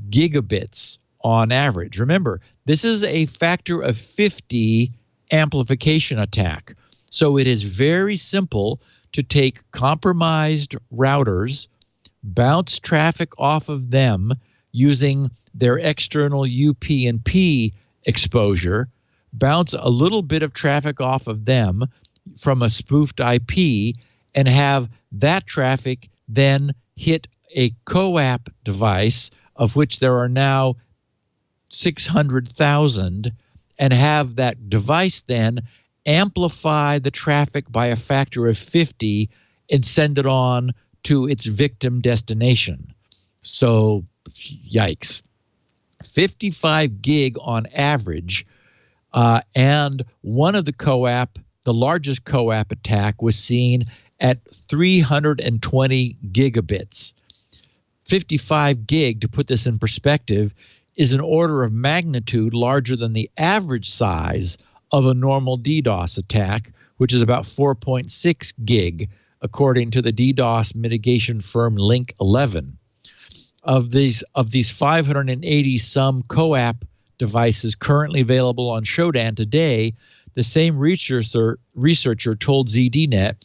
gigabits on average. Remember, this is a factor of 50 amplification attack. So it is very simple to take compromised routers, bounce traffic off of them using their external UP&P exposure, bounce a little bit of traffic off of them from a spoofed IP, and have that traffic then hit a CoApp device, of which there are now 600,000, and have that device then amplify the traffic by a factor of 50 and send it on to its victim destination. So, yikes. 55 gig on average, and one of the largest CoApp attack was seen at 320 gigabits. 55 gig, to put this in perspective, is an order of magnitude larger than the average size of a normal DDoS attack, which is about 4.6 gig, according to the DDoS mitigation firm Link 11. Of these 580 some CoApp devices currently available on Shodan today, the same researcher told ZDNet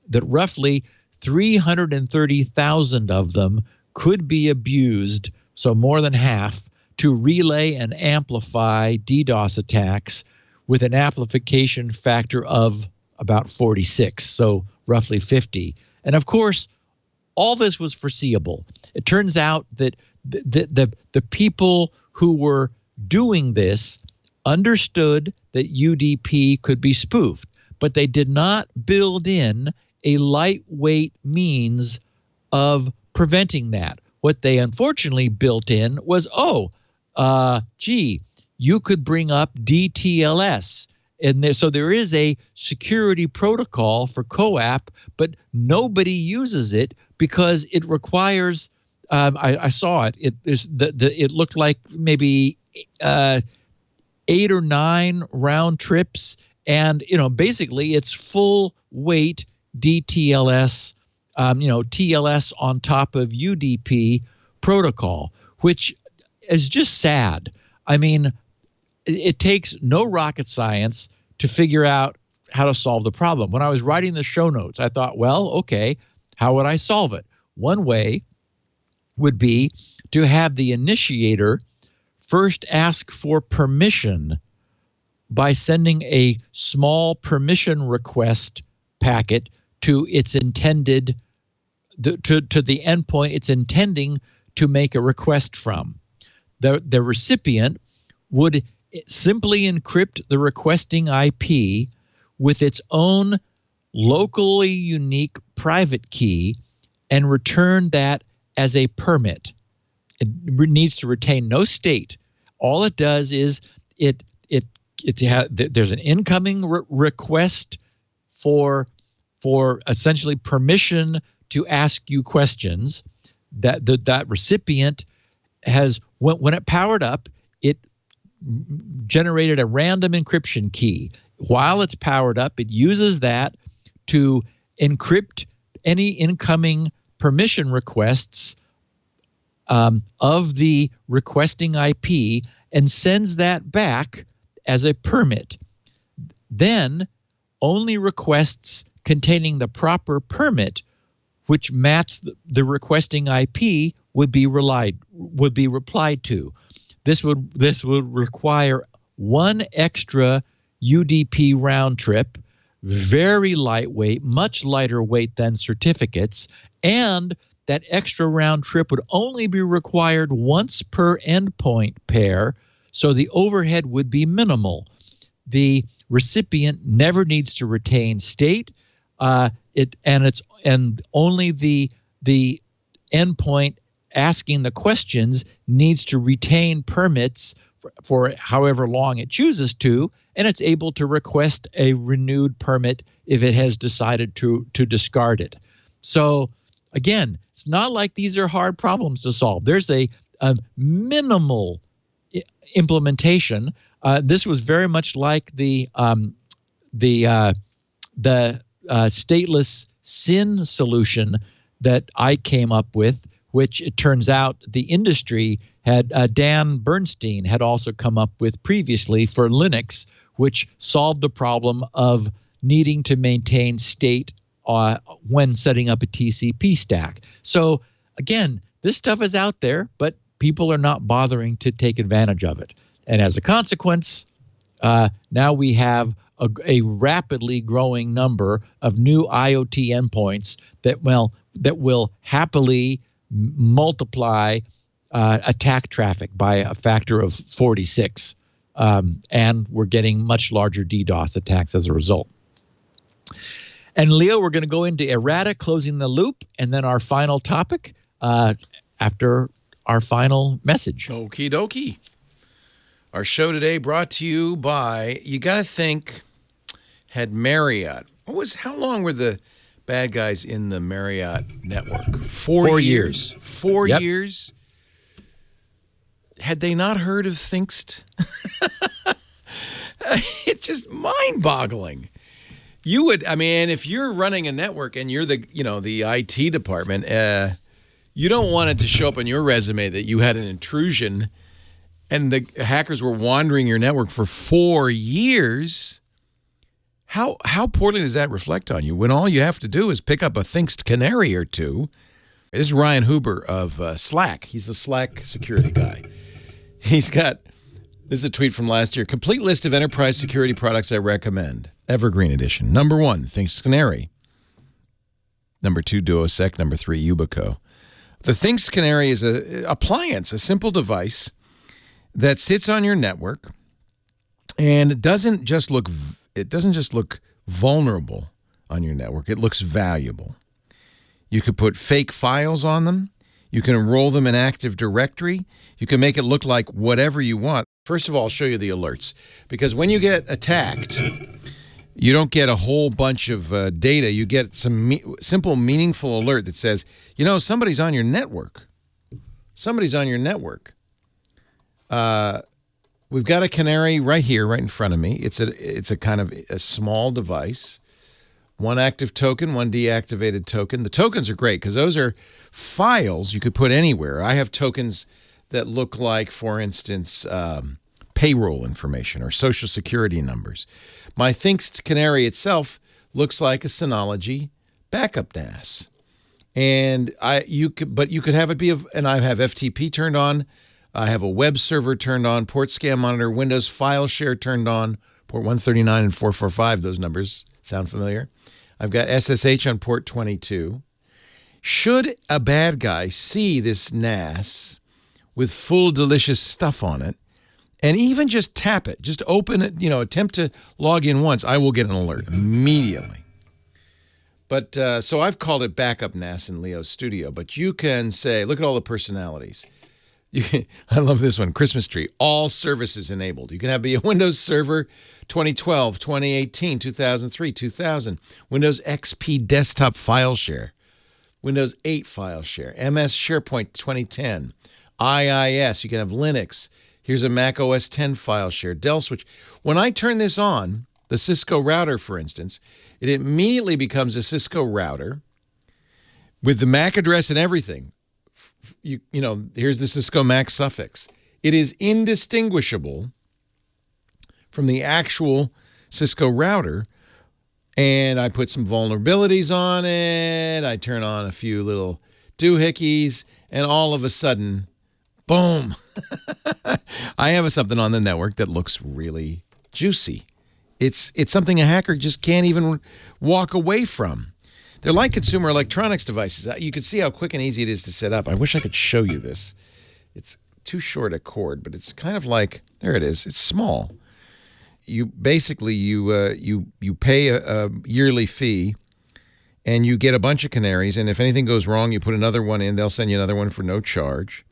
that roughly 330,000 of them could be abused, so more than half, to relay and amplify DDoS attacks with an amplification factor of about 46, so roughly 50. And of course, all this was foreseeable. It turns out that the people who were doing this understood that UDP could be spoofed, but they did not build in a lightweight means of preventing that. What they unfortunately built in was, you could bring up DTLS. And so there is a security protocol for CoApp, but nobody uses it because it requires. I saw it. It looked like maybe 8 or 9 round trips, and basically it's full weight DTLS. TLS on top of UDP protocol, which is just sad. I mean, it takes no rocket science to figure out how to solve the problem. When I was writing the show notes, I thought, well, okay, how would I solve it? One way would be to have the initiator first ask for permission by sending a small permission request packet to its intended to the endpoint it's intending to make a request from. The recipient would simply encrypt the requesting IP with its own locally unique private key and return that as a permit. It needs to retain no state. All it does is there's an incoming request for essentially permission to ask you questions. That recipient has, when it powered up, it generated a random encryption key. While it's powered up, it uses that to encrypt any incoming permission requests of the requesting IP and sends that back as a permit. Then only requests containing the proper permit, which match the requesting IP, would be replied to. This would require one extra UDP round trip, very lightweight, much lighter weight than certificates, and that extra round trip would only be required once per endpoint pair, so the overhead would be minimal. The recipient never needs to retain state, and only the endpoint asking the questions needs to retain permits for however long it chooses to, and it's able to request a renewed permit if it has decided to discard it. So again, it's not like these are hard problems to solve. There's a minimal implementation. This was very much like the stateless SYN solution that I came up with, which it turns out the industry had, Dan Bernstein had also come up with previously for Linux, which solved the problem of needing to maintain state when setting up a TCP stack. So again, this stuff is out there, but people are not bothering to take advantage of it. And as a consequence, now we have a rapidly growing number of new IoT endpoints that will happily multiply attack traffic by a factor of 46. And we're getting much larger DDoS attacks as a result. And Leo, we're going to go into errata, closing the loop, and then our final topic after our final message. Okie dokie. Our show today brought to you by, you got to think, had Marriott. How long were the bad guys in the Marriott network? 4 years. 4 years? Had they not heard of Thinkst? It's just mind-boggling. You would, if you're running a network and you're the IT department, you don't want it to show up on your resume that you had an intrusion and the hackers were wandering your network for 4 years. How poorly does that reflect on you when all you have to do is pick up a Thinkst canary or two? This is Ryan Huber of Slack. He's the Slack security guy. This is a tweet from last year. Complete list of enterprise security products I recommend. Evergreen edition. Number 1, Thinkst Canary. Number 2, DuoSec. Number 3, Yubico. The Thinkst Canary is an appliance, a simple device that sits on your network, and it doesn't just look vulnerable on your network. It looks valuable. You could put fake files on them. You can enroll them in Active Directory. You can make it look like whatever you want. First of all, I'll show you the alerts, because when you get attacked, you don't get a whole bunch of data. You get some simple, meaningful alert that says, somebody's on your network. Somebody's on your network. We've got a canary right here, right in front of me. It's a kind of a small device. One active token, one deactivated token. The tokens are great because those are files you could put anywhere. I have tokens that look like, for instance, payroll information or social security numbers. My Thinkst Canary itself looks like a Synology backup NAS. And you could have it be and I have FTP turned on I have a web server turned on, port scan monitor, Windows file share turned on, port 139 and 445. Those numbers sound familiar. I've got SSH on port 22. Should a bad guy see this NAS with full delicious stuff on it, and even just tap it, just open it, attempt to log in once, I will get an alert immediately. But so I've called it Backup NAS in Leo's studio, but you can say, look at all the personalities. I love this one, Christmas tree, all services enabled. You can be a Windows Server 2012, 2018, 2003, 2000, Windows XP desktop file share, Windows 8 file share, MS SharePoint 2010, IIS, you can have Linux. Here's a Mac OS 10 file share, Dell switch. When I turn this on, the Cisco router, for instance, it immediately becomes a Cisco router with the MAC address and everything. Here's the Cisco MAC suffix. It is indistinguishable from the actual Cisco router. And I put some vulnerabilities on it. I turn on a few little doohickeys, and all of a sudden, boom, I have something on the network that looks really juicy. It's something a hacker just can't even walk away from. They're like consumer electronics devices. You can see how quick and easy it is to set up. I wish I could show you this. It's too short a cord, but it's kind of like, there it is. It's small. You basically, you pay a yearly fee, and you get a bunch of canaries, and if anything goes wrong, you put another one in. They'll send you another one for no charge.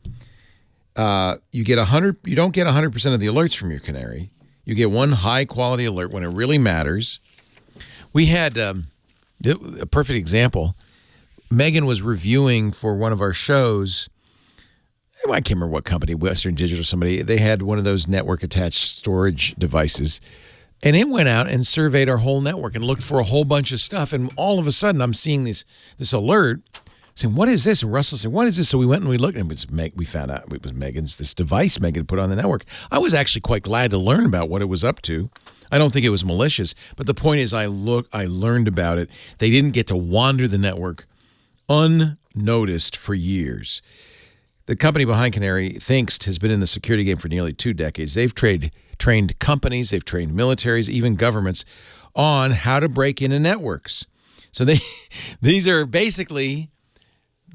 You get 100. You don't get 100% of the alerts from your canary. You get one high-quality alert when it really matters. We had a perfect example. Megan was reviewing for one of our shows. I can't remember what company, Western Digital or somebody. They had one of those network-attached storage devices. And it went out and surveyed our whole network and looked for a whole bunch of stuff. And all of a sudden, I'm seeing this alert saying, what is this? And Russell said, what is this? So we went and we looked, and we found out it was this device Megan put on the network. I was actually quite glad to learn about what it was up to. I don't think it was malicious, but the point is I learned about it. They didn't get to wander the network unnoticed for years. The company behind Canary, Thinkst, has been in the security game for nearly 2 decades. They've trained companies, they've trained militaries, even governments on how to break into networks. So these are basically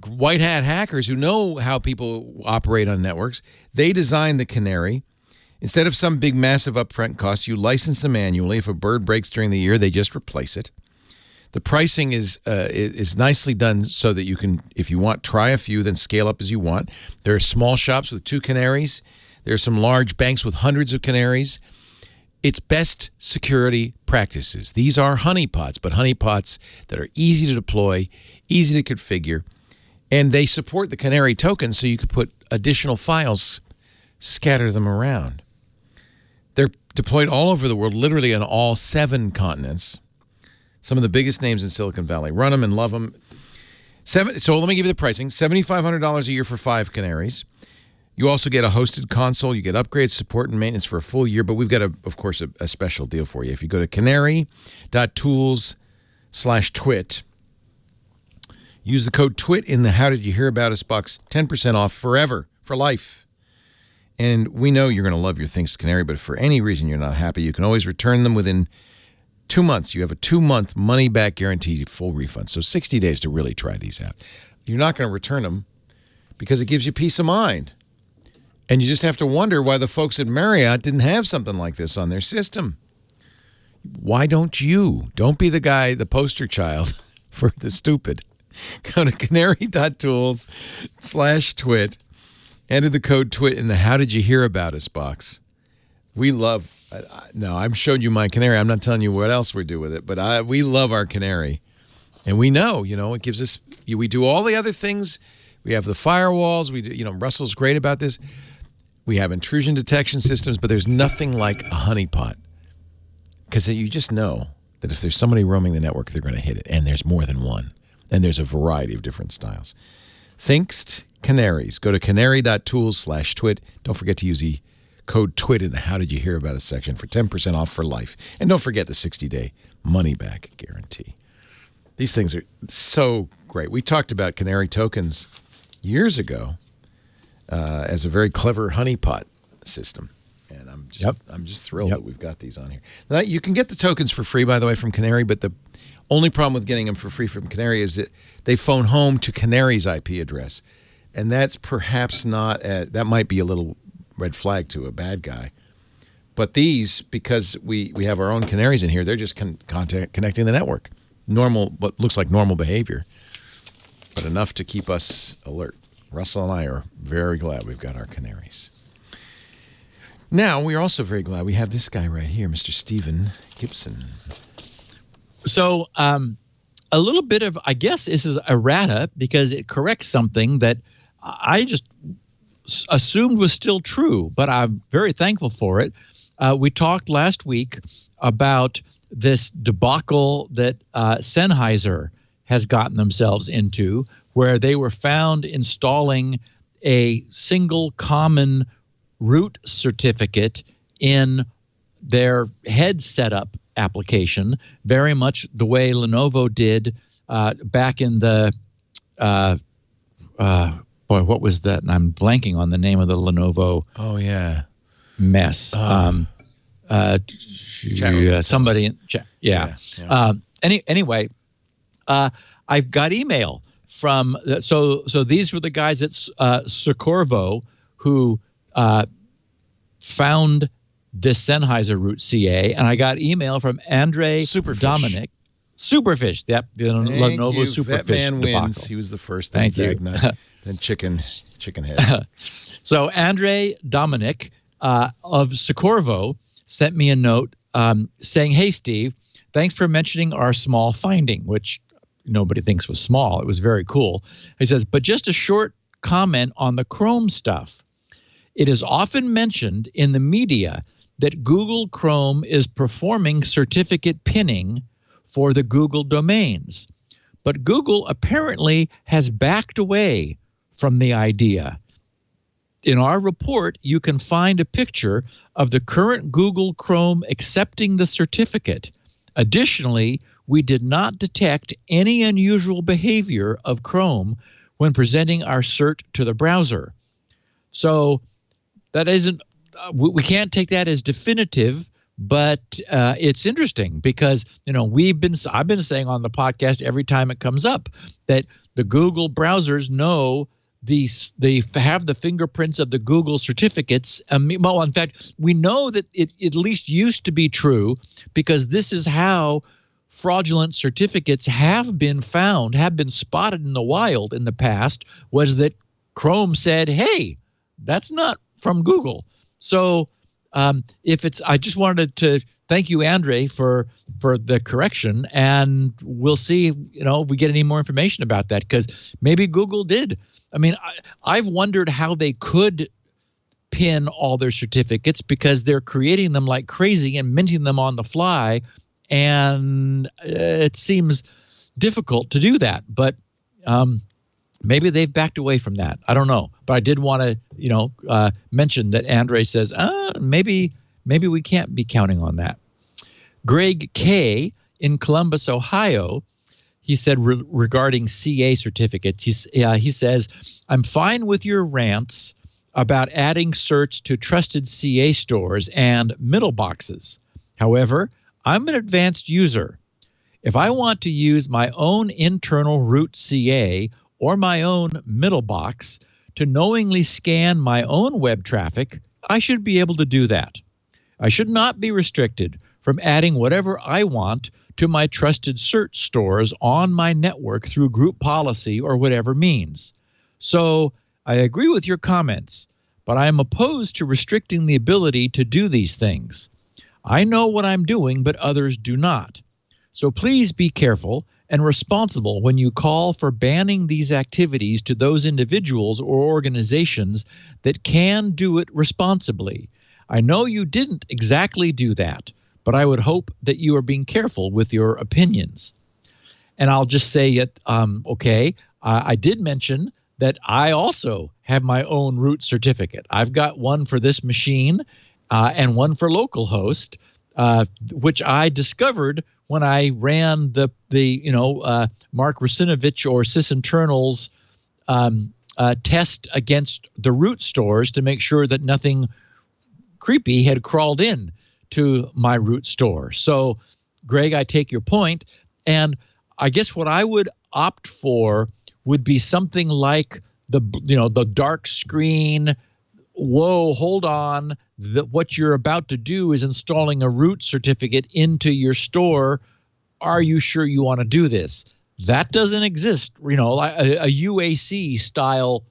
white hat hackers who know how people operate on networks. They designed the Canary. Instead of some big, massive upfront cost, you license them annually. If a bird breaks during the year, they just replace it. The pricing is nicely done so that you can, if you want, try a few, then scale up as you want. There are small shops with 2 canaries. There are some large banks with hundreds of canaries. It's best security practices. These are honeypots, but honeypots that are easy to deploy, easy to configure, and they support the canary token so you could put additional files, scatter them around. They're deployed all over the world, literally on all 7 continents. Some of the biggest names in Silicon Valley run them and love them. So let me give you the pricing. $7,500 a year for 5 canaries. You also get a hosted console. You get upgrades, support, and maintenance for a full year. But we've got, of course, a special deal for you. If you go to canary.tools/twit, use the code TWIT in the How Did You Hear About Us box, 10% off forever, for life. And we know you're going to love your Thinkst Canary, but if for any reason you're not happy, you can always return them within 2 months. You have a 2-month money-back guaranteed full refund. So 60 days to really try these out. You're not going to return them because it gives you peace of mind. And you just have to wonder why the folks at Marriott didn't have something like this on their system. Why don't you? Don't be the guy, the poster child for the stupid. Go to canary.tools/twit. Enter the code TWIT in the How Did You Hear About Us box. We love, no, I'm showing you my canary. I'm not telling you what else we do with it, but we love our canary. And we know, it gives us, we do all the other things. We have the firewalls. We do, Russell's great about this. We have intrusion detection systems, but there's nothing like a honeypot. Because you just know that if there's somebody roaming the network, they're going to hit it. And there's more than one. And there's a variety of different styles. Thinkst Canaries. Go to canary.tools/twit. Don't forget to use the code TWIT in the How Did You Hear About Us section for 10% off for life. And don't forget the 60-day money-back guarantee. These things are so great. We talked about canary tokens years ago. as a very clever honeypot system. And I'm just thrilled that we've got these on here. Now, you can get the tokens for free, by the way, from Canary, but the only problem with getting them for free from Canary is that they phone home to Canary's IP address. And that's perhaps not, that might be a little red flag to a bad guy. But these, because we have our own canaries in here, they're just connecting the network. Normal, what looks like normal behavior, but enough to keep us alert. Russell and I are very glad we've got our canaries. Now, we're also very glad we have this guy right here, Mr. Stephen Gibson. So a little bit of, I guess this is errata because it corrects something that I just assumed was still true, but I'm very thankful for it. We talked last week about this debacle that Sennheiser has gotten themselves into, where they were found installing a single common root certificate in their head setup application, very much the way Lenovo did back in the boy, what was that? And I'm blanking on the name of the Lenovo. Oh yeah, mess. Somebody in chat. Yeah. Anyway, I've got email from so these were the guys at Socorvo who found this Sennheiser root CA, and I got email from Andre Dominic. Superfish. Yep. The Lenovo Superfish. Vetman wins. He was the first. Then Zagnut, then Chicken Head. So Andre Dominic of Socorvo sent me a note saying, "Hey, Steve, thanks for mentioning our small finding," which nobody thinks was small. It was very cool. He says, "But just a short comment on the Chrome stuff. It is often mentioned in the media that Google Chrome is performing certificate pinning for the Google domains. But Google apparently has backed away from the idea. In our report, you can find a picture of the current Google Chrome accepting the certificate. Additionally, we did not detect any unusual behavior of Chrome when presenting our cert to the browser." So that isn't, we can't take that as definitive, but it's interesting because, I've been saying on the podcast every time it comes up that the Google browsers know they have the fingerprints of the Google certificates. Well, in fact, we know that it at least used to be true because this is how fraudulent certificates have been found, have been spotted in the wild in the past, was that Chrome said, "Hey, that's not from Google." So I just wanted to thank you, Andre, for the correction, and we'll see, if we get any more information about that, because maybe Google did. I mean, I've wondered how they could pin all their certificates because they're creating them like crazy and minting them on the fly, and it seems difficult to do that. But maybe they've backed away from that. I don't know. But I did want to, mention that Andre says, maybe we can't be counting on that. Greg K. in Columbus, Ohio, he said regarding CA certificates, he says, "I'm fine with your rants about adding certs to trusted CA stores and middle boxes. However, I'm an advanced user. If I want to use my own internal root CA or my own middle box to knowingly scan my own web traffic, I should be able to do that. I should not be restricted from adding whatever I want to my trusted cert stores on my network through group policy or whatever means. So I agree with your comments, but I am opposed to restricting the ability to do these things. I know what I'm doing, but others do not. So please be careful and responsible when you call for banning these activities to those individuals or organizations that can do it responsibly. I know you didn't exactly do that, but I would hope that you are being careful with your opinions." And I'll just say it, I did mention that I also have my own root certificate. I've got one for this machine and one for localhost, which I discovered when I ran the Mark Rusinovich or Sysinternal's test against the root stores to make sure that nothing creepy had crawled in to my root store. So, Greg, I take your point, and I guess what I would opt for would be something like the dark screen. Whoa, hold on. What you're about to do is installing a root certificate into your store. Are you sure you want to do this? That doesn't exist. A UAC style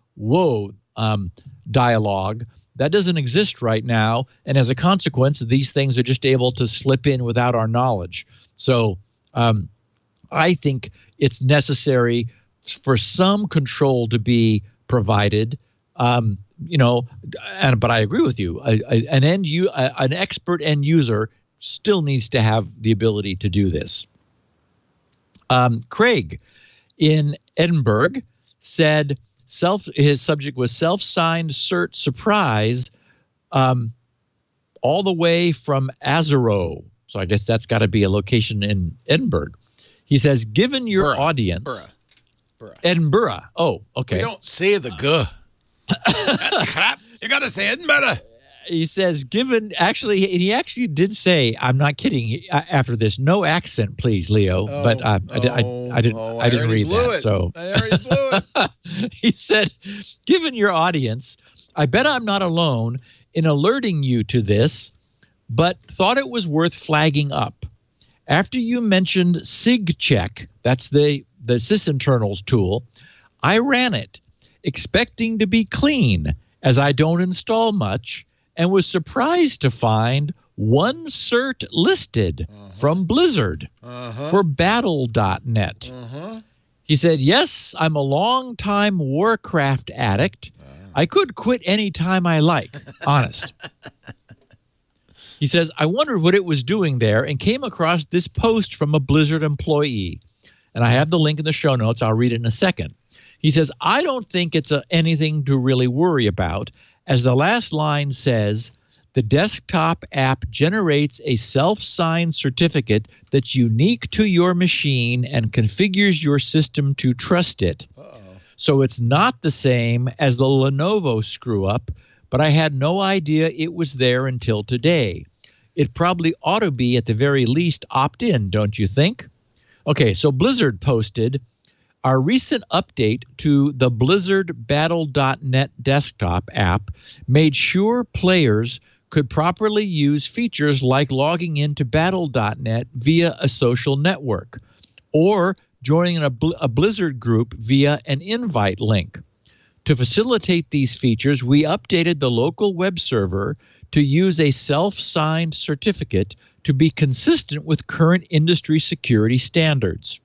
dialogue that doesn't exist right now, and as a consequence, these things are just able to slip in without our knowledge. So I think it's necessary for some control to be provided. But I agree with you. An expert end user still needs to have the ability to do this. Craig in Edinburgh said his subject was self-signed cert surprise, all the way from Azero. So I guess that's got to be a location in Edinburgh. He says, given your audience, Edinburgh. Oh, okay. We don't say the guh. That's crap. You got to say Edinburgh. He says, he actually did say, I'm not kidding. After this, no accent, please, Leo. But I didn't read that. So I already blew it. He said, given your audience, I bet I'm not alone in alerting you to this, but thought it was worth flagging up. After you mentioned SigCheck, that's the sysinternals tool, I ran it, expecting to be clean, as I don't install much, and was surprised to find one cert listed from Blizzard for battle.net. He said, yes, I'm a long-time Warcraft addict. I could quit any time I like, honest. He says, I wondered what it was doing there and came across this post from a Blizzard employee. And I have the link in the show notes. I'll read it in a second. He says, I don't think it's anything to really worry about. As the last line says, the desktop app generates a self-signed certificate that's unique to your machine and configures your system to trust it. So it's not the same as the Lenovo screw-up, but I had no idea it was there until today. It probably ought to be at the very least opt-in, don't you think? Okay, so Blizzard posted, our recent update to the Blizzard Battle.net desktop app made sure players could properly use features like logging into Battle.net via a social network or joining a Blizzard group via an invite link. To facilitate these features, we updated the local web server to use a self-signed certificate to be consistent with current industry security standards.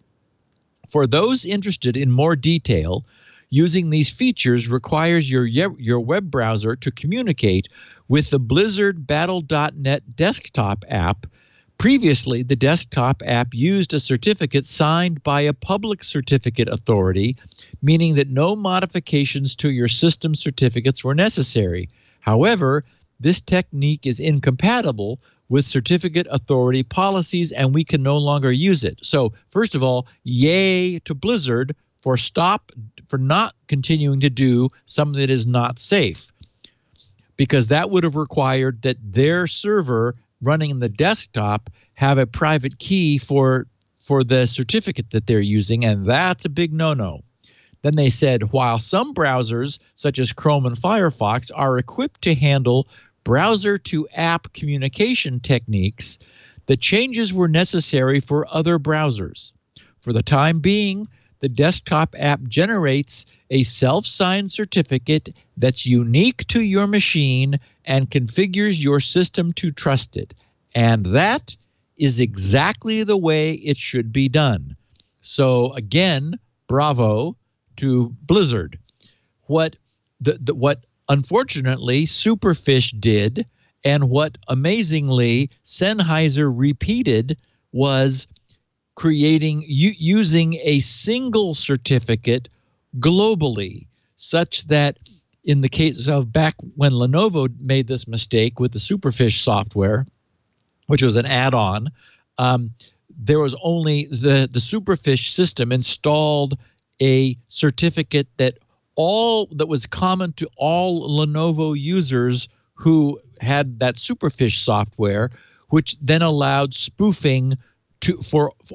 For those interested in more detail, using these features requires your web browser to communicate with the Blizzard Battle.net desktop app. Previously, the desktop app used a certificate signed by a public certificate authority, meaning that no modifications to your system certificates were necessary. However, this technique is incompatible with certificate authority policies, and we can no longer use it. So, first of all, yay to Blizzard for not continuing to do something that is not safe, because that would have required that their server running the desktop have a private key for the certificate that they're using, and that's a big no-no. Then they said, while some browsers, such as Chrome and Firefox, are equipped to handle browser-to-app communication techniques, the changes were necessary for other browsers. For the time being, the desktop app generates a self-signed certificate that's unique to your machine and configures your system to trust it. And that is exactly the way it should be done. So again, bravo to Blizzard. What unfortunately Superfish did, and what amazingly Sennheiser repeated, was using a single certificate globally, such that in the case of back when Lenovo made this mistake with the Superfish software, which was an add-on, there was only the Superfish system installed a certificate that all that was common to all Lenovo users who had that Superfish software, which then allowed spoofing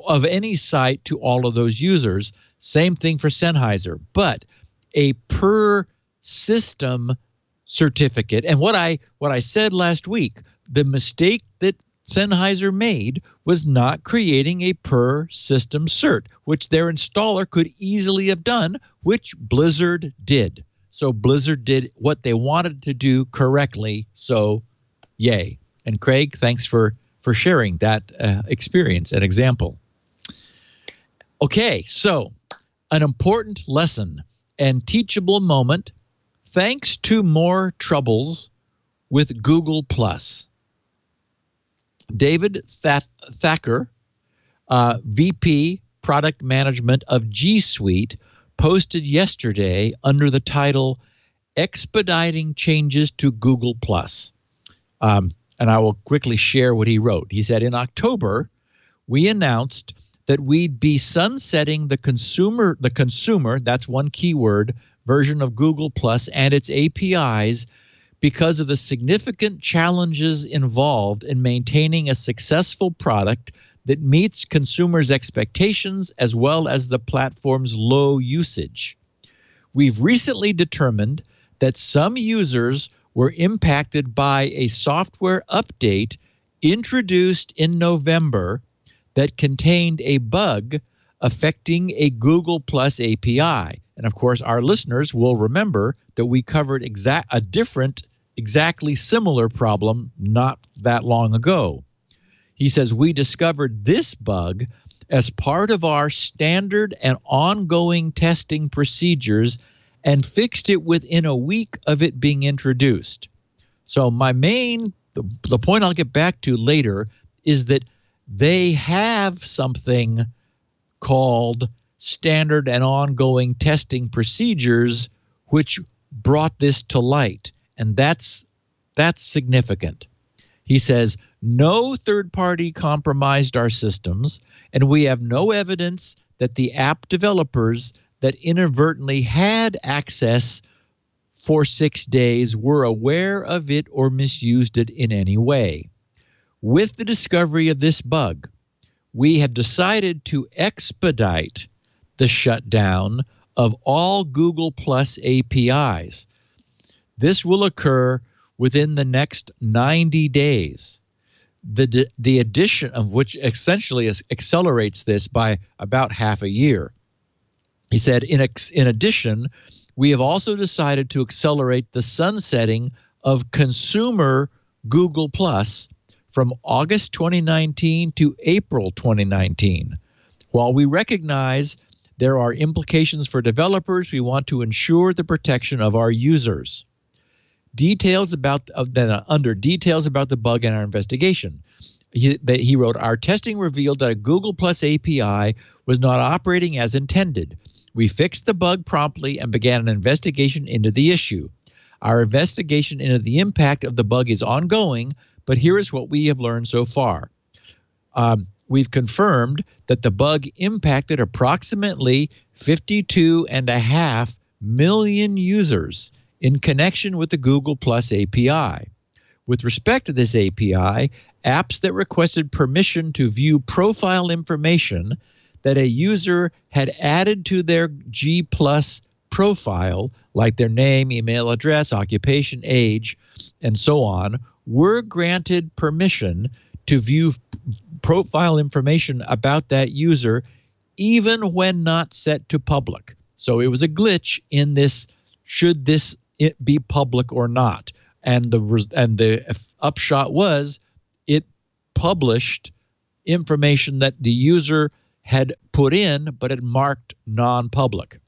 of any site to all of those users. Same thing for Sennheiser, but a per system certificate. And what I said last week, the mistake that Sennheiser made was not creating a per system cert, which their installer could easily have done, which Blizzard did. So Blizzard did what they wanted to do correctly. So yay. And Craig, thanks for sharing that experience and example. Okay, so an important lesson and teachable moment thanks to more troubles with Google+. David Thacker, VP Product Management of G Suite, posted yesterday under the title Expediting Changes to Google+. And I will quickly share what he wrote. He said, in October, we announced that we'd be sunsetting the consumer, that's one keyword, version of Google+ and its APIs because of the significant challenges involved in maintaining a successful product that meets consumers' expectations as well as the platform's low usage. We've recently determined that some users were impacted by a software update introduced in November that contained a bug affecting a Google+ API. And of course, our listeners will remember that we covered a different, exactly similar problem not that long ago. He says, we discovered this bug as part of our standard and ongoing testing procedures and fixed it within a week of it being introduced. So the point I'll get back to later is that they have something called standard and ongoing testing procedures, which brought this to light. And that's significant. He says, no third party compromised our systems, and we have no evidence that the app developers that inadvertently had access for 6 days were aware of it or misused it in any way. With the discovery of this bug, we have decided to expedite the shutdown of all Google+ APIs. This will occur within the next 90 days. The addition of which essentially accelerates this by about half a year. He said, in addition, we have also decided to accelerate the sunsetting of consumer Google+ from August 2019 to April 2019. While we recognize there are implications for developers, we want to ensure the protection of our users. Details about the bug in our investigation. He wrote, our testing revealed that a Google+ API was not operating as intended. We fixed the bug promptly and began an investigation into the issue. Our investigation into the impact of the bug is ongoing, but here is what we have learned so far. We've confirmed that the bug impacted approximately 52.5 million users in connection with the Google+ API. With respect to this API, apps that requested permission to view profile information that a user had added to their G+ profile, like their name, email address, occupation, age, and so on, were granted permission to view profile information about that user even when not set to public. So it was a glitch in this, should this it be public or not? And the upshot was it published information that the user had put in, but it marked non-public.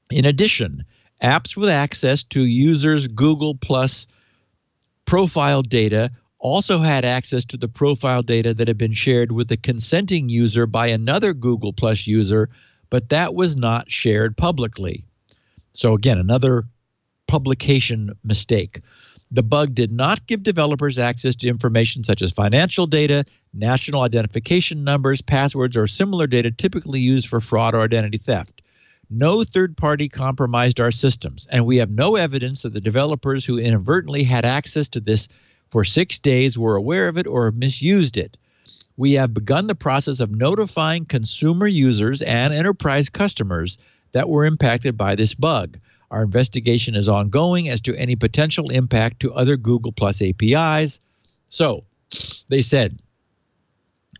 In addition, apps with access to users' Google+ profile data also had access to the profile data that had been shared with the consenting user by another Google+ user, but that was not shared publicly. So again, another publication mistake. The bug did not give developers access to information such as financial data, national identification numbers, passwords, or similar data typically used for fraud or identity theft. no third party compromised our systems, and we have no evidence that the developers who inadvertently had access to this for 6 days were aware of it or misused it. We have begun the process of notifying consumer users and enterprise customers that were impacted by this bug. Our investigation is ongoing as to any potential impact to other Google Plus APIs. So they said,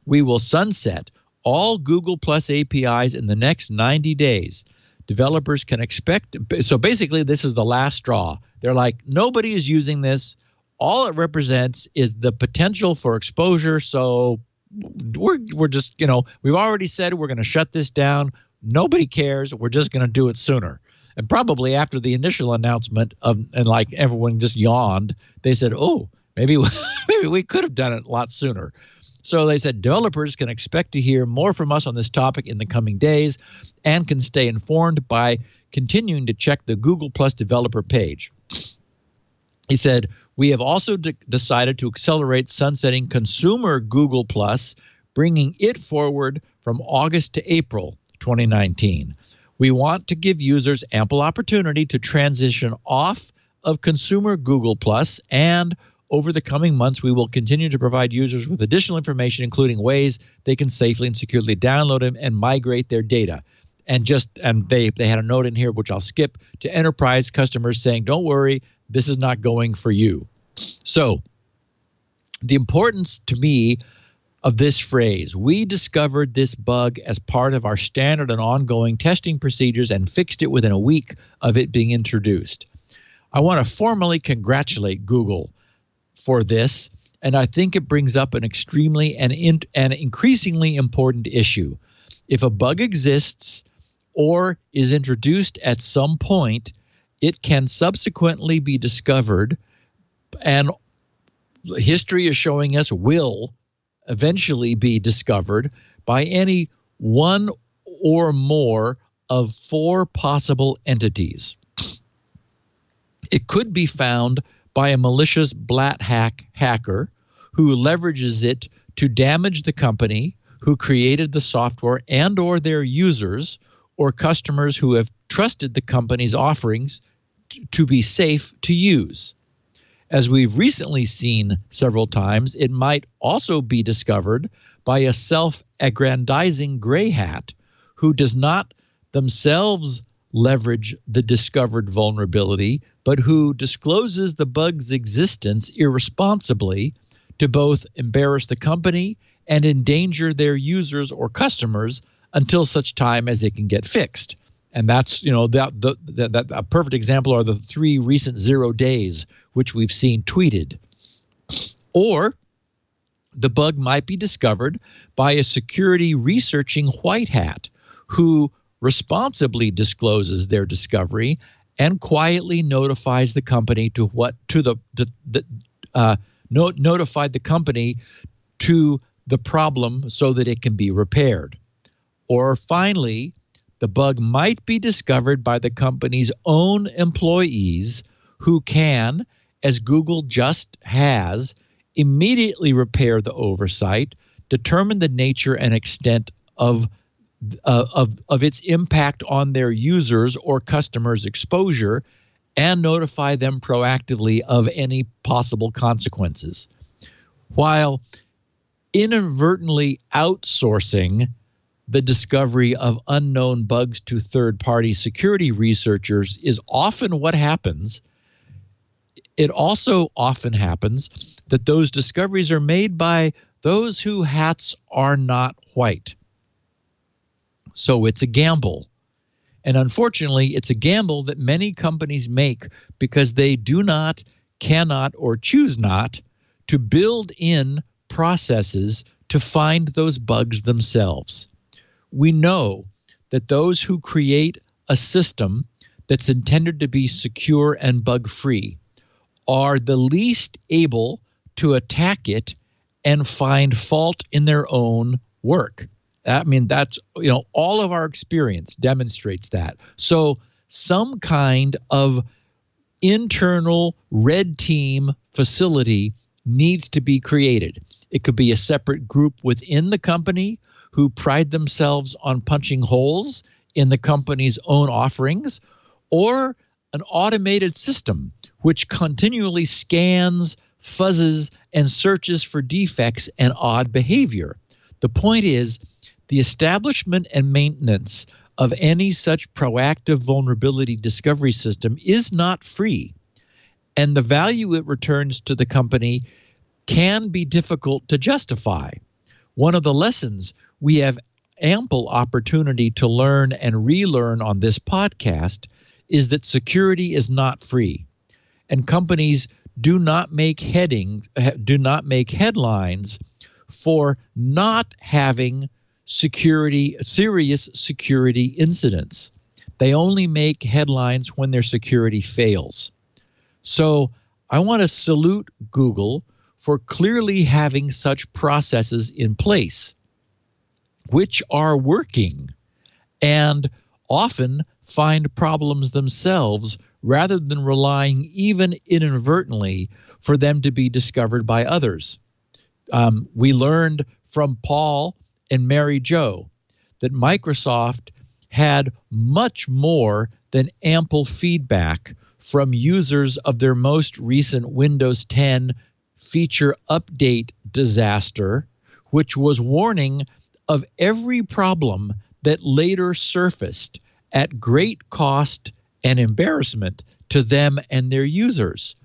we will sunset all Google Plus APIs in the next 90 days. Developers can expect, so basically this is the last straw. They're like, nobody is using this. All it represents is the potential for exposure. So we're just, we've already said we're going to shut this down. Nobody cares. We're just going to do it sooner. And probably after the initial announcement and like everyone just yawned, they said, oh, maybe we could have done it a lot sooner. So they said developers can expect to hear more from us on this topic in the coming days and can stay informed by continuing to check the Google Plus developer page. He said, we have also decided to accelerate sunsetting consumer Google Plus, bringing it forward from August to April 2019. We want to give users ample opportunity to transition off of consumer Google Plus, and over the coming months, we will continue to provide users with additional information, including ways they can safely and securely download them and migrate their data. And they had a note in here, which I'll skip, to enterprise customers saying, don't worry, this is not going for you. So the importance to me of this phrase, we discovered this bug as part of our standard and ongoing testing procedures and fixed it within a week of it being introduced. I want to formally congratulate Google for this, and I think it brings up an extremely and increasingly important issue. If a bug exists or is introduced at some point, it can subsequently be discovered, and history is showing us will eventually be discovered by any one or more of 4 possible entities. It could be found by a malicious black hacker who leverages it to damage the company who created the software and or their users or customers who have trusted the company's offerings to be safe to use. As we've recently seen several times, it might also be discovered by a self-aggrandizing gray hat who does not themselves leverage the discovered vulnerability, but who discloses the bug's existence irresponsibly to both embarrass the company and endanger their users or customers until such time as it can get fixed. And that's, that a perfect example are the 3 recent 0 days, which we've seen tweeted. Or the bug might be discovered by a security researching white hat who responsibly discloses their discovery and quietly notifies the company notified the company to the problem so that it can be repaired. Or finally, the bug might be discovered by the company's own employees who can, as Google just has, immediately repair the oversight, determine the nature and extent of its impact on their users or customers' exposure, and notify them proactively of any possible consequences. While inadvertently outsourcing the discovery of unknown bugs to third-party security researchers is often what happens, it also often happens that those discoveries are made by those whose hats are not white. So it's a gamble. And unfortunately, it's a gamble that many companies make because they do not, cannot, or choose not to build in processes to find those bugs themselves. We know that those who create a system that's intended to be secure and bug-free are the least able to attack it and find fault in their own work. I mean, that's, all of our experience demonstrates that. So some kind of internal red team facility needs to be created. It could be a separate group within the company who pride themselves on punching holes in the company's own offerings, or an automated system which continually scans, fuzzes, and searches for defects and odd behavior. The point is, the establishment and maintenance of any such proactive vulnerability discovery system is not free, and the value it returns to the company can be difficult to justify. One of the lessons we have ample opportunity to learn and relearn on this podcast is that security is not free, and companies do not make headlines for not having serious security incidents. They only make headlines when their security fails. So I want to salute Google for clearly having such processes in place, which are working and often find problems themselves rather than relying even inadvertently for them to be discovered by others. We learned from Paul and Mary Jo that Microsoft had much more than ample feedback from users of their most recent Windows 10 feature update disaster, which was warning of every problem that later surfaced at great cost and embarrassment to them and their users.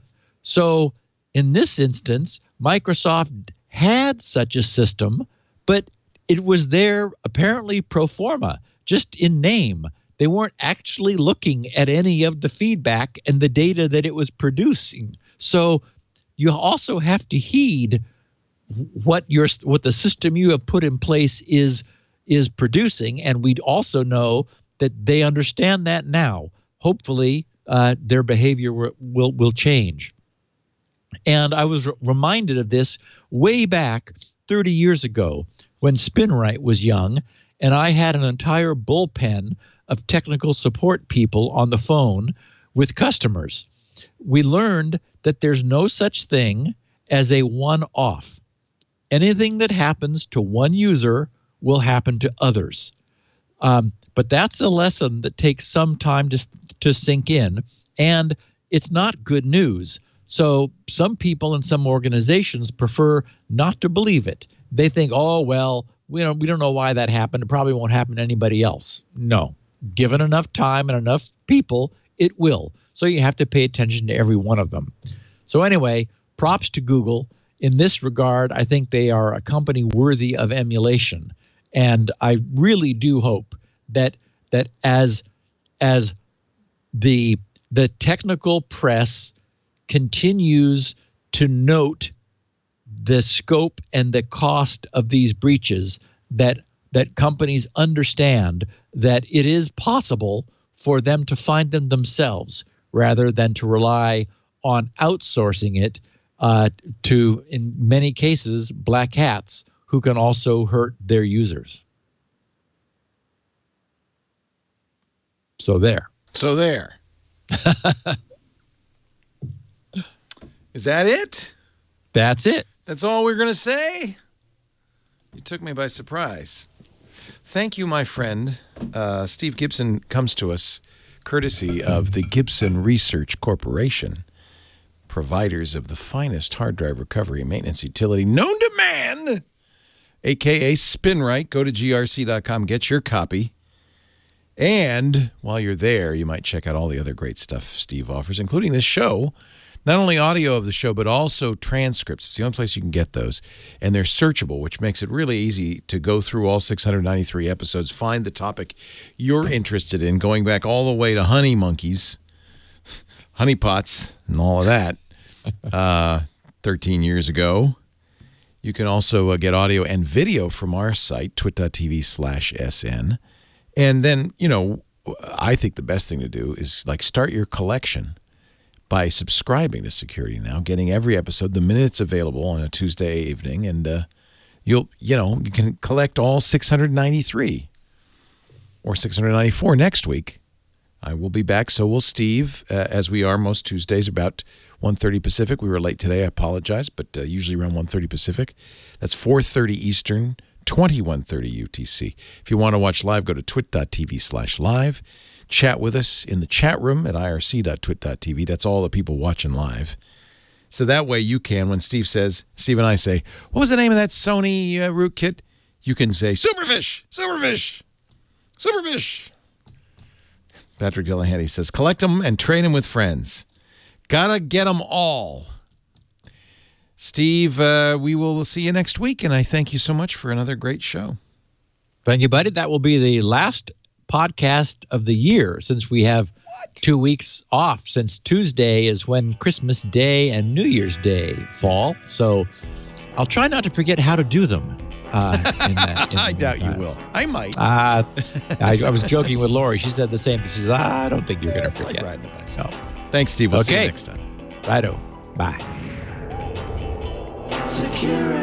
So in this instance, Microsoft had such a system, but it was there apparently pro forma, just in name. They weren't actually looking at any of the feedback and the data that it was producing. So you also have to heed what the system you have put in place is producing, and we'd also know that they understand that now. Hopefully, their behavior will change. And I was reminded of this way back 30 years ago when SpinRite was young, and I had an entire bullpen of technical support people on the phone with customers. We learned that there's no such thing as a one-off. Anything that happens to one user will happen to others. But that's a lesson that takes some time to sink in, and it's not good news. So some people in some organizations prefer not to believe it. They think, oh, well, we don't know why that happened. It probably won't happen to anybody else. No. Given enough time and enough people, it will. So you have to pay attention to every one of them. So anyway, props to Google. In this regard, I think they are a company worthy of emulation. And I really do hope that as the technical press continues to note the scope and the cost of these breaches, that companies understand that it is possible for them to find them themselves rather than to rely on outsourcing it to, in many cases, black hats who can also hurt their users. So there. Is that it? That's it. That's all we're going to say? You took me by surprise. Thank you, my friend. Steve Gibson comes to us courtesy of the Gibson Research Corporation, providers of the finest hard drive recovery and maintenance utility known to man, a.k.a. SpinRite. Go to grc.com, get your copy. And while you're there, you might check out all the other great stuff Steve offers, including this show. Not only audio of the show, but also transcripts. It's the only place you can get those. And they're searchable, which makes it really easy to go through all 693 episodes, find the topic you're interested in, going back all the way to honey monkeys, honeypots, and all of that 13 years ago. You can also get audio and video from our site, twit.tv/SN. And then, I think the best thing to do is start your collection by subscribing to Security Now, getting every episode the minute it's available on a Tuesday evening, and you can collect all 693 or 694 next week. I will be back, so will Steve, as we are most Tuesdays about 1:30 Pacific. We were late today, I apologize, but usually around 1:30 Pacific. That's 4:30 Eastern, 2130 UTC. If you want to watch live, go to twit.tv/live. Chat with us in the chat room at irc.twit.tv. That's all the people watching live. So that way you can, when Steve and I say, what was the name of that Sony rootkit? You can say, Superfish, Superfish, Superfish. Patrick Dillahunty says, collect them and trade them with friends. Gotta get them all. Steve, we will see you next week, and I thank you so much for another great show. Thank you, buddy. That will be the last podcast of the year, since we have 2 weeks off, since Tuesday is when Christmas Day and New Year's Day fall. So I'll try not to forget how to do them. I doubt you will. I might. I was joking with Lori. She said the same thing. She said, I don't think you're going to forget. Like riding a bicycle. Thanks, Steve. We'll see you next time. Righto. Bye. Security.